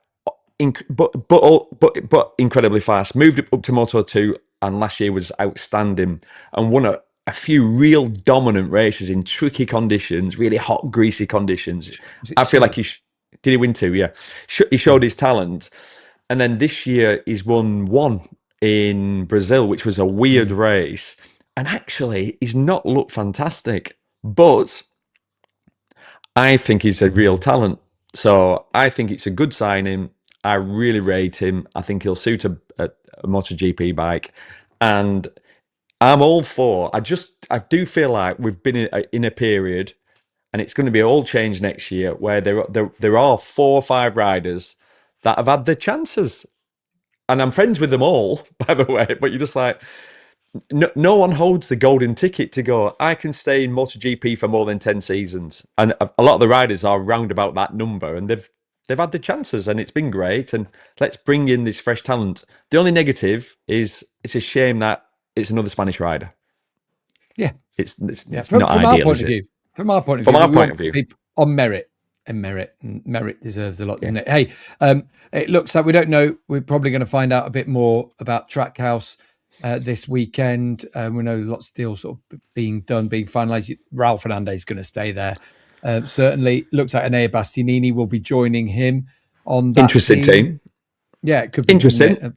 But incredibly fast. Moved up to Moto2, and last year was outstanding and won a few real dominant races in tricky conditions, really hot, greasy conditions. I feel like did he win 2? Yeah. He showed his talent. And then this year he's won 1 in Brazil, which was a weird race. And actually, he's not looked fantastic. But I think he's a real talent. So I think it's a good signing. I really rate him. I think he'll suit a MotoGP bike. And I'm all for. I do feel like we've been in a period, and it's going to be all changed next year, where there are 4 or 5 riders that have had their chances. And I'm friends with them all, by the way, but you're just like, no one holds the golden ticket to go, I can stay in MotoGP for more than 10 seasons. And a lot of the riders are round about that number, and they've had the chances, and it's been great. And let's bring in this fresh talent. The only negative is it's a shame that it's another Spanish rider. Yeah. It's not ideal, is it? From our point of view. On merit. And merit deserves a lot, doesn't it? Hey, it looks like we don't know. We're probably going to find out a bit more about Trackhouse this weekend. We know lots of deals sort of being done, being finalised. Raul Fernandez is going to stay there. Certainly, looks like Irinea Bastianini will be joining him on that interesting team. Yeah, it could be interesting.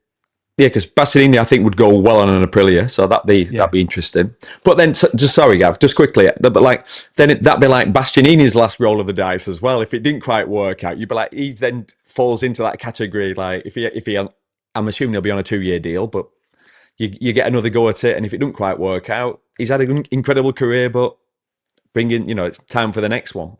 Yeah, because Bastianini, I think, would go well on an Aprilia, so that'd be interesting. But then, sorry, Gav, just quickly, but that'd be like Bastianini's last roll of the dice as well. If it didn't quite work out, you'd be like, he then falls into that category. Like if he, I'm assuming he'll be on a 2-year deal, but you get another go at it, and if it doesn't quite work out, he's had an incredible career, but it's time for the next one.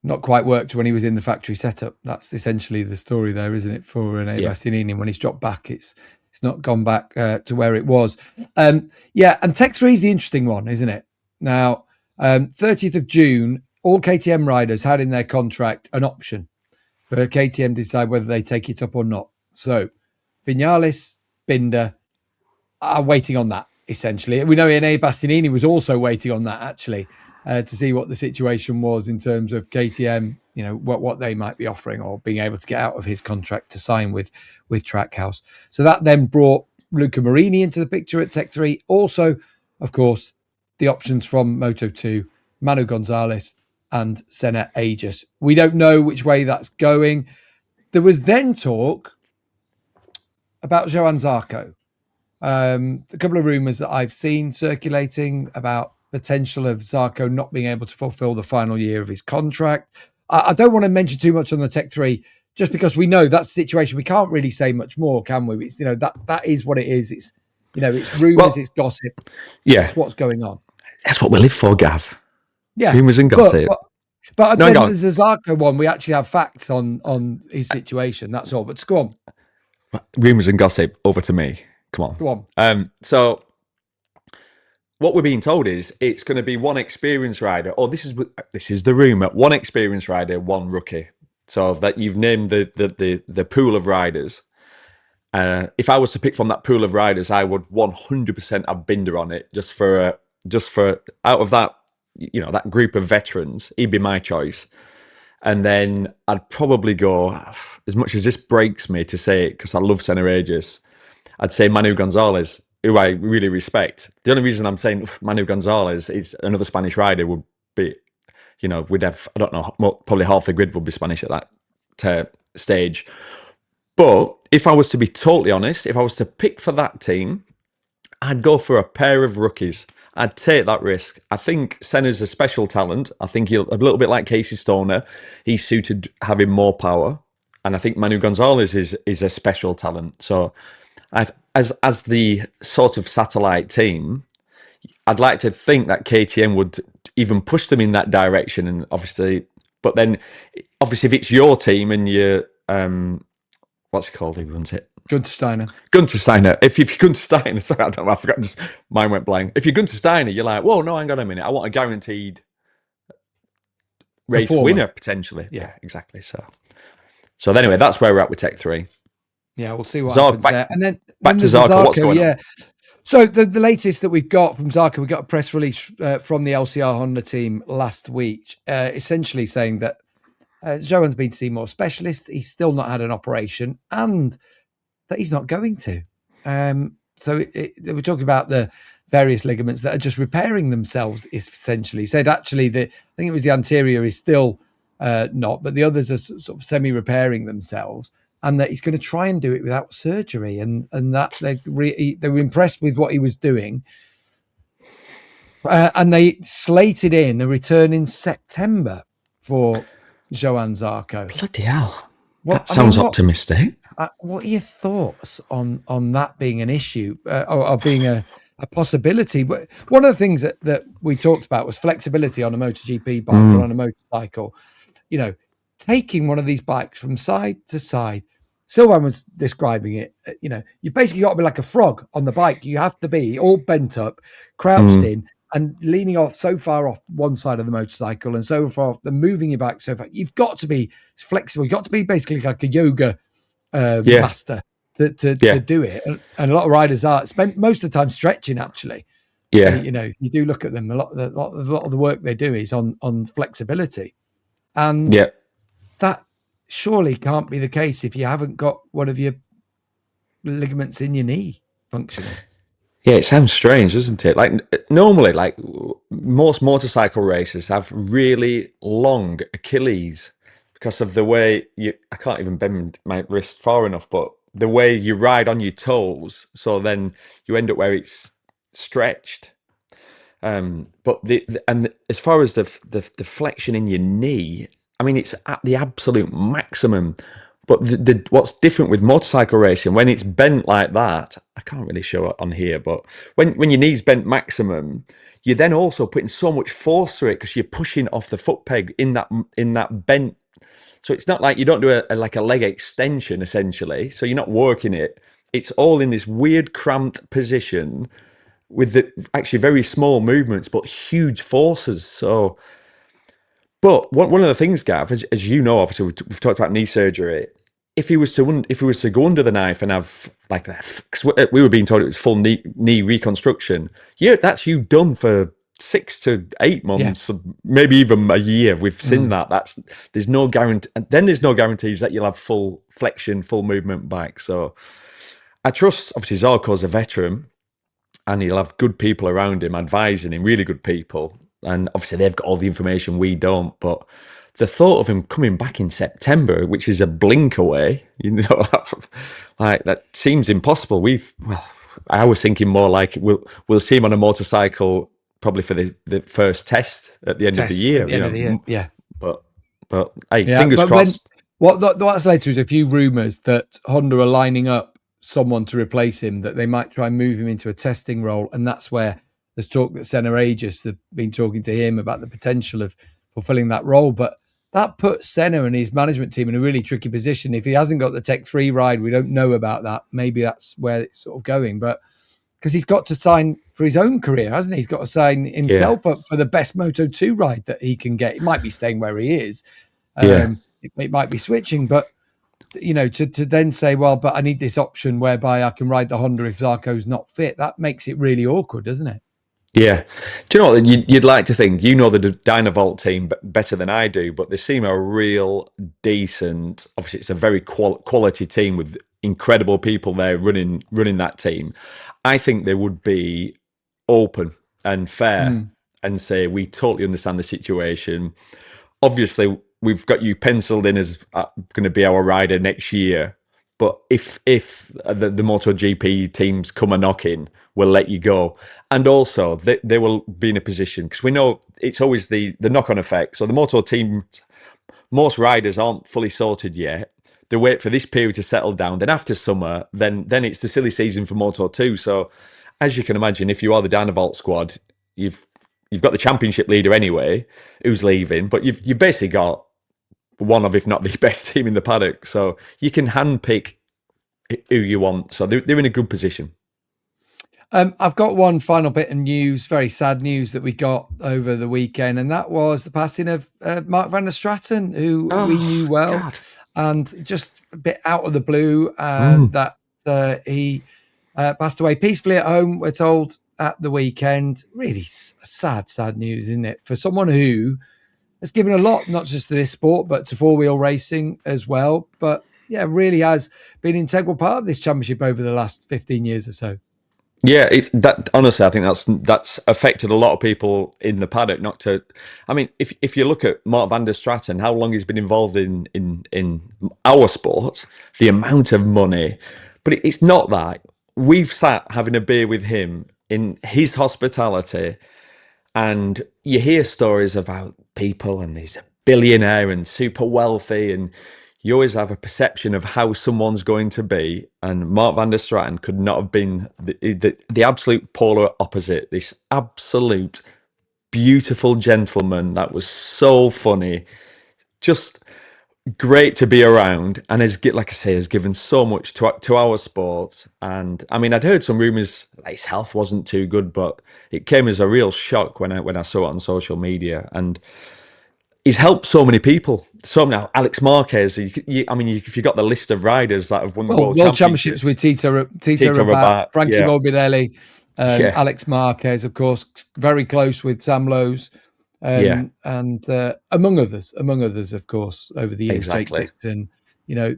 Not quite worked when he was in the factory setup. That's essentially the story there, isn't it, for Irinea Bastianini? When he's dropped back, it's not gone back to where it was. And Tech 3 is the interesting one, isn't it? Now, 30th of June, all KTM riders had in their contract an option for KTM to decide whether they take it up or not. So, Vinales, Binder are waiting on that, essentially. We know Irinea Bastianini was also waiting on that, actually, to see what the situation was in terms of KTM, what they might be offering or being able to get out of his contract to sign with Trackhouse. So that then brought Luca Marini into the picture at Tech 3. Also, of course, the options from Moto2, Manu Gonzalez and Senna Aegis. We don't know which way that's going. There was then talk about Joan Zarco. A couple of rumours that I've seen circulating about potential of Zarco not being able to fulfill the final year of his contract. I don't want to mention too much on the Tech 3, just because we know that's the situation. We can't really say much more, can we? It's, that is what it is. It's, it's rumours, it's gossip. Yeah. It's what's going on. That's what we live for, Gav. Yeah. Rumours and gossip. But then there's the Zarco one. We actually have facts on his situation. That's all. But go on. Rumours and gossip, over to me. Come on. Go on. So what we're being told is it's going to be one experienced rider, or this is the rumour, one experienced rider, one rookie. So that you've named the pool of riders. If I was to pick from that pool of riders, I would 100% have Binder on it, just for out of that, that group of veterans, he'd be my choice. And then I'd probably go, as much as this breaks me to say it, because I love Senna Regis, I'd say Manu Gonzalez, who I really respect. The only reason I'm saying Manu Gonzalez is another Spanish rider would be, we'd have, I don't know, probably half the grid would be Spanish at that stage. But if I was to be totally honest, if I was to pick for that team, I'd go for a pair of rookies. I'd take that risk. I think Senna's a special talent. I think he'll, a little bit like Casey Stoner, he's suited having more power. And I think Manu Gonzalez is a special talent. So as the sort of satellite team, I'd like to think that KTM would even push them in that direction. And obviously, if it's your team and you're, what's it called? Who runs it? Gunter Steiner. If you're Gunter Steiner, sorry, I forgot. Just mine went blank. If you're Gunter Steiner, you're like, whoa, no, hang on a minute. I want a guaranteed race winner potentially. Yeah, exactly. So anyway, that's where we're at with Tech 3. Yeah, we'll see what happens there. And then back to Zarco. What's going on? So the latest that we've got from Zarco, we got a press release from the LCR Honda team last week, essentially saying that Joan's been to see more specialists. He's still not had an operation, and that he's not going to. So we're talking about the various ligaments that are just repairing themselves, essentially. He said actually I think it was the anterior is still not, but the others are sort of semi-repairing themselves, and that he's going to try and do it without surgery, and that they were impressed with what he was doing. And they slated in a return in September for Joan Zarco. Bloody hell. That sounds optimistic. What are your thoughts on that being an issue or being a possibility? But one of the things that we talked about was flexibility on a MotoGP bike or on a motorcycle. Taking one of these bikes from side to side. Sylvain was describing it. You basically got to be like a frog on the bike. You have to be all bent up, crouched in, and leaning off so far off one side of the motorcycle and so far off, the moving your back so far. You've got to be flexible. You've got to be basically like a yoga master to do it. And a lot of riders spend most of the time stretching, actually. Yeah. You do look at them. A lot of the work they do is on flexibility. And that surely can't be the case if you haven't got one of your ligaments in your knee functioning. Yeah, it sounds strange, doesn't it? Like normally, like most motorcycle races have really long Achilles because of the way I can't even bend my wrist far enough, but the way you ride on your toes, so then you end up where it's stretched. But as far as the flexion in your knee, I mean, it's at the absolute maximum. But what's different with motorcycle racing, when it's bent like that, I can't really show it on here, but when your knee's bent maximum, you're then also putting so much force through it because you're pushing off the foot peg in that bent. So it's not like you don't do a leg extension, essentially. So you're not working it. It's all in this weird cramped position with the actually very small movements, but huge forces. So... But one of the things, Gav, as you know, obviously we've talked about knee surgery. If he was to go under the knife and have like that, because we were being told it was full knee reconstruction. Yeah, that's you done for 6 to 8 months, maybe even a year. We've seen that. There's no guarantee. Then there's no guarantees that you'll have full flexion, full movement back. So I trust. Obviously, Zarco's a veteran, and he'll have good people around him advising him, really good people. And obviously they've got all the information we don't, but the thought of him coming back in September, which is a blink away, like that seems impossible. I was thinking more like we'll see him on a motorcycle probably for the first test at the end of the year. Yeah. But hey, fingers crossed. What that's led to is a few rumours that Honda are lining up someone to replace him, that they might try and move him into a testing role. And that's where there's talk that Senna Aegis have been talking to him about the potential of fulfilling that role. But that puts Senna and his management team in a really tricky position. If he hasn't got the Tech 3 ride, we don't know about that. Maybe that's where it's sort of going. But because he's got to sign for his own career, hasn't he? He's got to sign himself up for the best Moto2 ride that he can get. It might be staying where he is. It might be switching, but to then say, well, but I need this option whereby I can ride the Honda if Zarco's not fit. That makes it really awkward, doesn't it? Yeah. Do you know what? You'd like to think, the Dynavolt team better than I do, but they seem a real decent, obviously it's a very quality team with incredible people there running that team. I think they would be open and fair and say, we totally understand the situation. Obviously, we've got you penciled in as going to be our rider next year. But if the MotoGP teams come a knocking, we'll let you go. And also, they will be in a position, because we know it's always the knock-on effect. So the Moto team, most riders aren't fully sorted yet. They wait for this period to settle down. Then after summer, then it's the silly season for Moto2. So as you can imagine, if you are the Dynavolt squad, you've got the championship leader anyway, who's leaving, but you've basically got one of, if not the best team in the paddock. So you can handpick who you want. So they're in a good position. I've got one final bit of news, very sad news that we got over the weekend, and that was the passing of Mark van der Straten, who we knew well. God. And just a bit out of the blue, that he passed away peacefully at home, we're told, at the weekend. Really sad news, isn't it? For someone who has given a lot, not just to this sport, but to four-wheel racing as well. But yeah, really has been an integral part of this championship over the last 15 years or so. Yeah, honestly, I think that's affected a lot of people in the paddock. If you look at Mark van der Straten, how long he's been involved in our sport, the amount of money, but it's not that. We've sat having a beer with him in his hospitality, and you hear stories about people, and he's a billionaire and super wealthy, and you always have a perception of how someone's going to be. And Mark van der Straten could not have been the absolute polar opposite. This absolute beautiful gentleman that was so funny, just great to be around, and has given so much to our sport. And I mean, I'd heard some rumours that his health wasn't too good, but it came as a real shock when I saw it on social media. And he's helped so many people. So now, Alex Marquez. If you got the list of riders that have won the World Championships with Tito Rabat, Frankie Morbidelli, Alex Marquez, of course, very close with Sam Lowes, and among others, of course, over the years, Jake Dixon,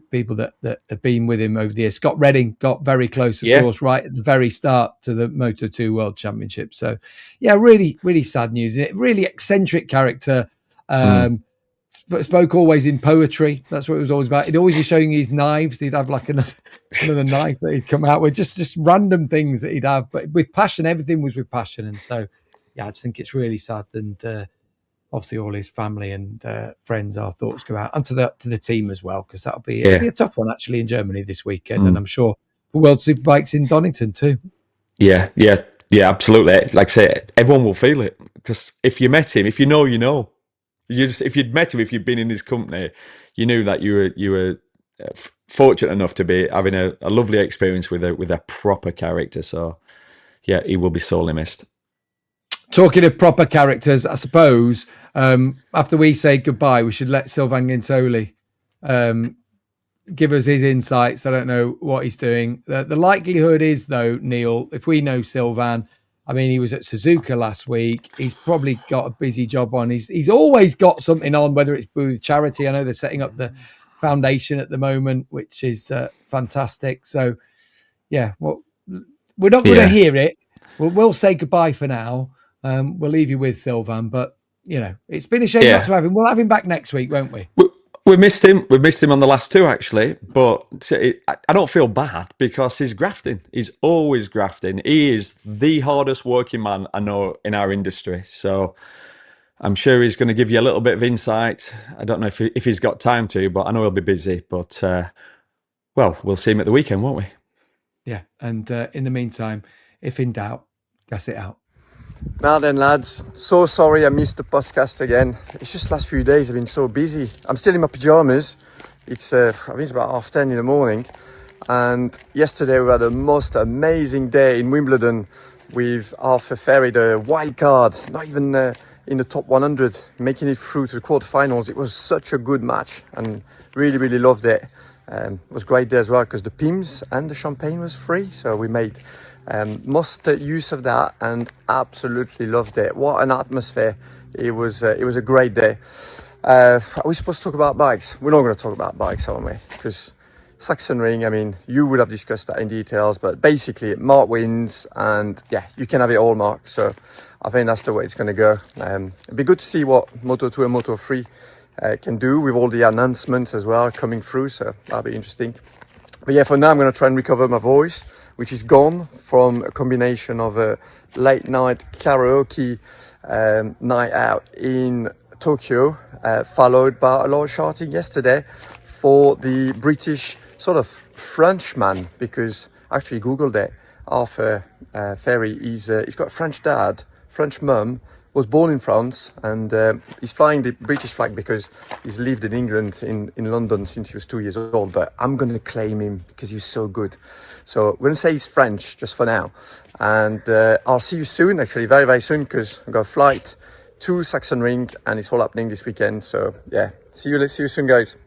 people that have been with him over the years. Scott Redding got very close, of course, right at the very start to the Moto2 World Championship. So, yeah, really, really sad news. Really eccentric character. Spoke always in poetry. That's what it was always about. He'd always be showing his knives. He'd have like another knife that he'd come out with, just random things that he'd have, but with passion. Everything was with passion. And so, yeah, I just think it's really sad. And obviously, all his family and friends, our thoughts go out, and to the team as well, because it'll be a tough one actually in Germany this weekend, and I'm sure for World Superbikes in Donington too. Yeah, absolutely. Like I say, everyone will feel it, because if you met him, if you know. If you'd met him, if you'd been in his company, you knew that you were fortunate enough to be having a lovely experience with a proper character. So, yeah, he will be sorely missed. Talking of proper characters, I suppose after we say goodbye, we should let Sylvain Guintoli give us his insights. I don't know what he's doing. The likelihood is, though, Neil, if we know Sylvain, I mean, he was at Suzuka last week. He's probably got a busy job on. He's always got something on, whether it's with charity. I know they're setting up the foundation at the moment, which is fantastic. So, yeah, well, we're not going to hear it. We'll say goodbye for now. We'll leave you with Sylvain, but, it's been a shame not to have him. We'll have him back next week, won't we? We missed him. We missed him on the last two, actually. But I don't feel bad because he's grafting. He's always grafting. He is the hardest working man I know in our industry. So I'm sure he's going to give you a little bit of insight. I don't know if he's got time to, but I know he'll be busy. But, well, we'll see him at the weekend, won't we? Yeah. And in the meantime, if in doubt, gas it out. Now then, lads, so sorry I missed the podcast again. It's just last few days I've been so busy. I'm still in my pajamas. It's I think it's about 10:30 in the morning. And yesterday we had a most amazing day in Wimbledon with Arthur Ferry, the wild card, not even in the top 100, making it through to the quarterfinals. It was such a good match and really, really loved it. It was great day as well because the Pims and the champagne was free, so we made most use of that and absolutely loved it. What an atmosphere. It was a great day. Are we supposed to talk about bikes? We're not going to talk about bikes, aren't we? Because Sachsenring, I mean, you would have discussed that in details, but basically Marc wins and yeah, you can have it all, Marc. So I think that's the way it's going to go. It'd be good to see what Moto2 and Moto3 can do with all the announcements as well coming through, so that'll be interesting. But yeah, for now I'm going to try and recover my voice, which is gone from a combination of a late night karaoke night out in Tokyo, followed by a lot of shouting yesterday for the British sort of Frenchman, because I actually Googled it. Arthur Ferry, he's got a French dad, French mum, was born in France, and he's flying the British flag because he's lived in England, in London since he was 2 years old. But I'm going to claim him because he's so good. So we're going to say he's French just for now. And I'll see you soon, actually, very, very soon, because I've got a flight to Sachsenring and it's all happening this weekend. So yeah, see you soon, guys.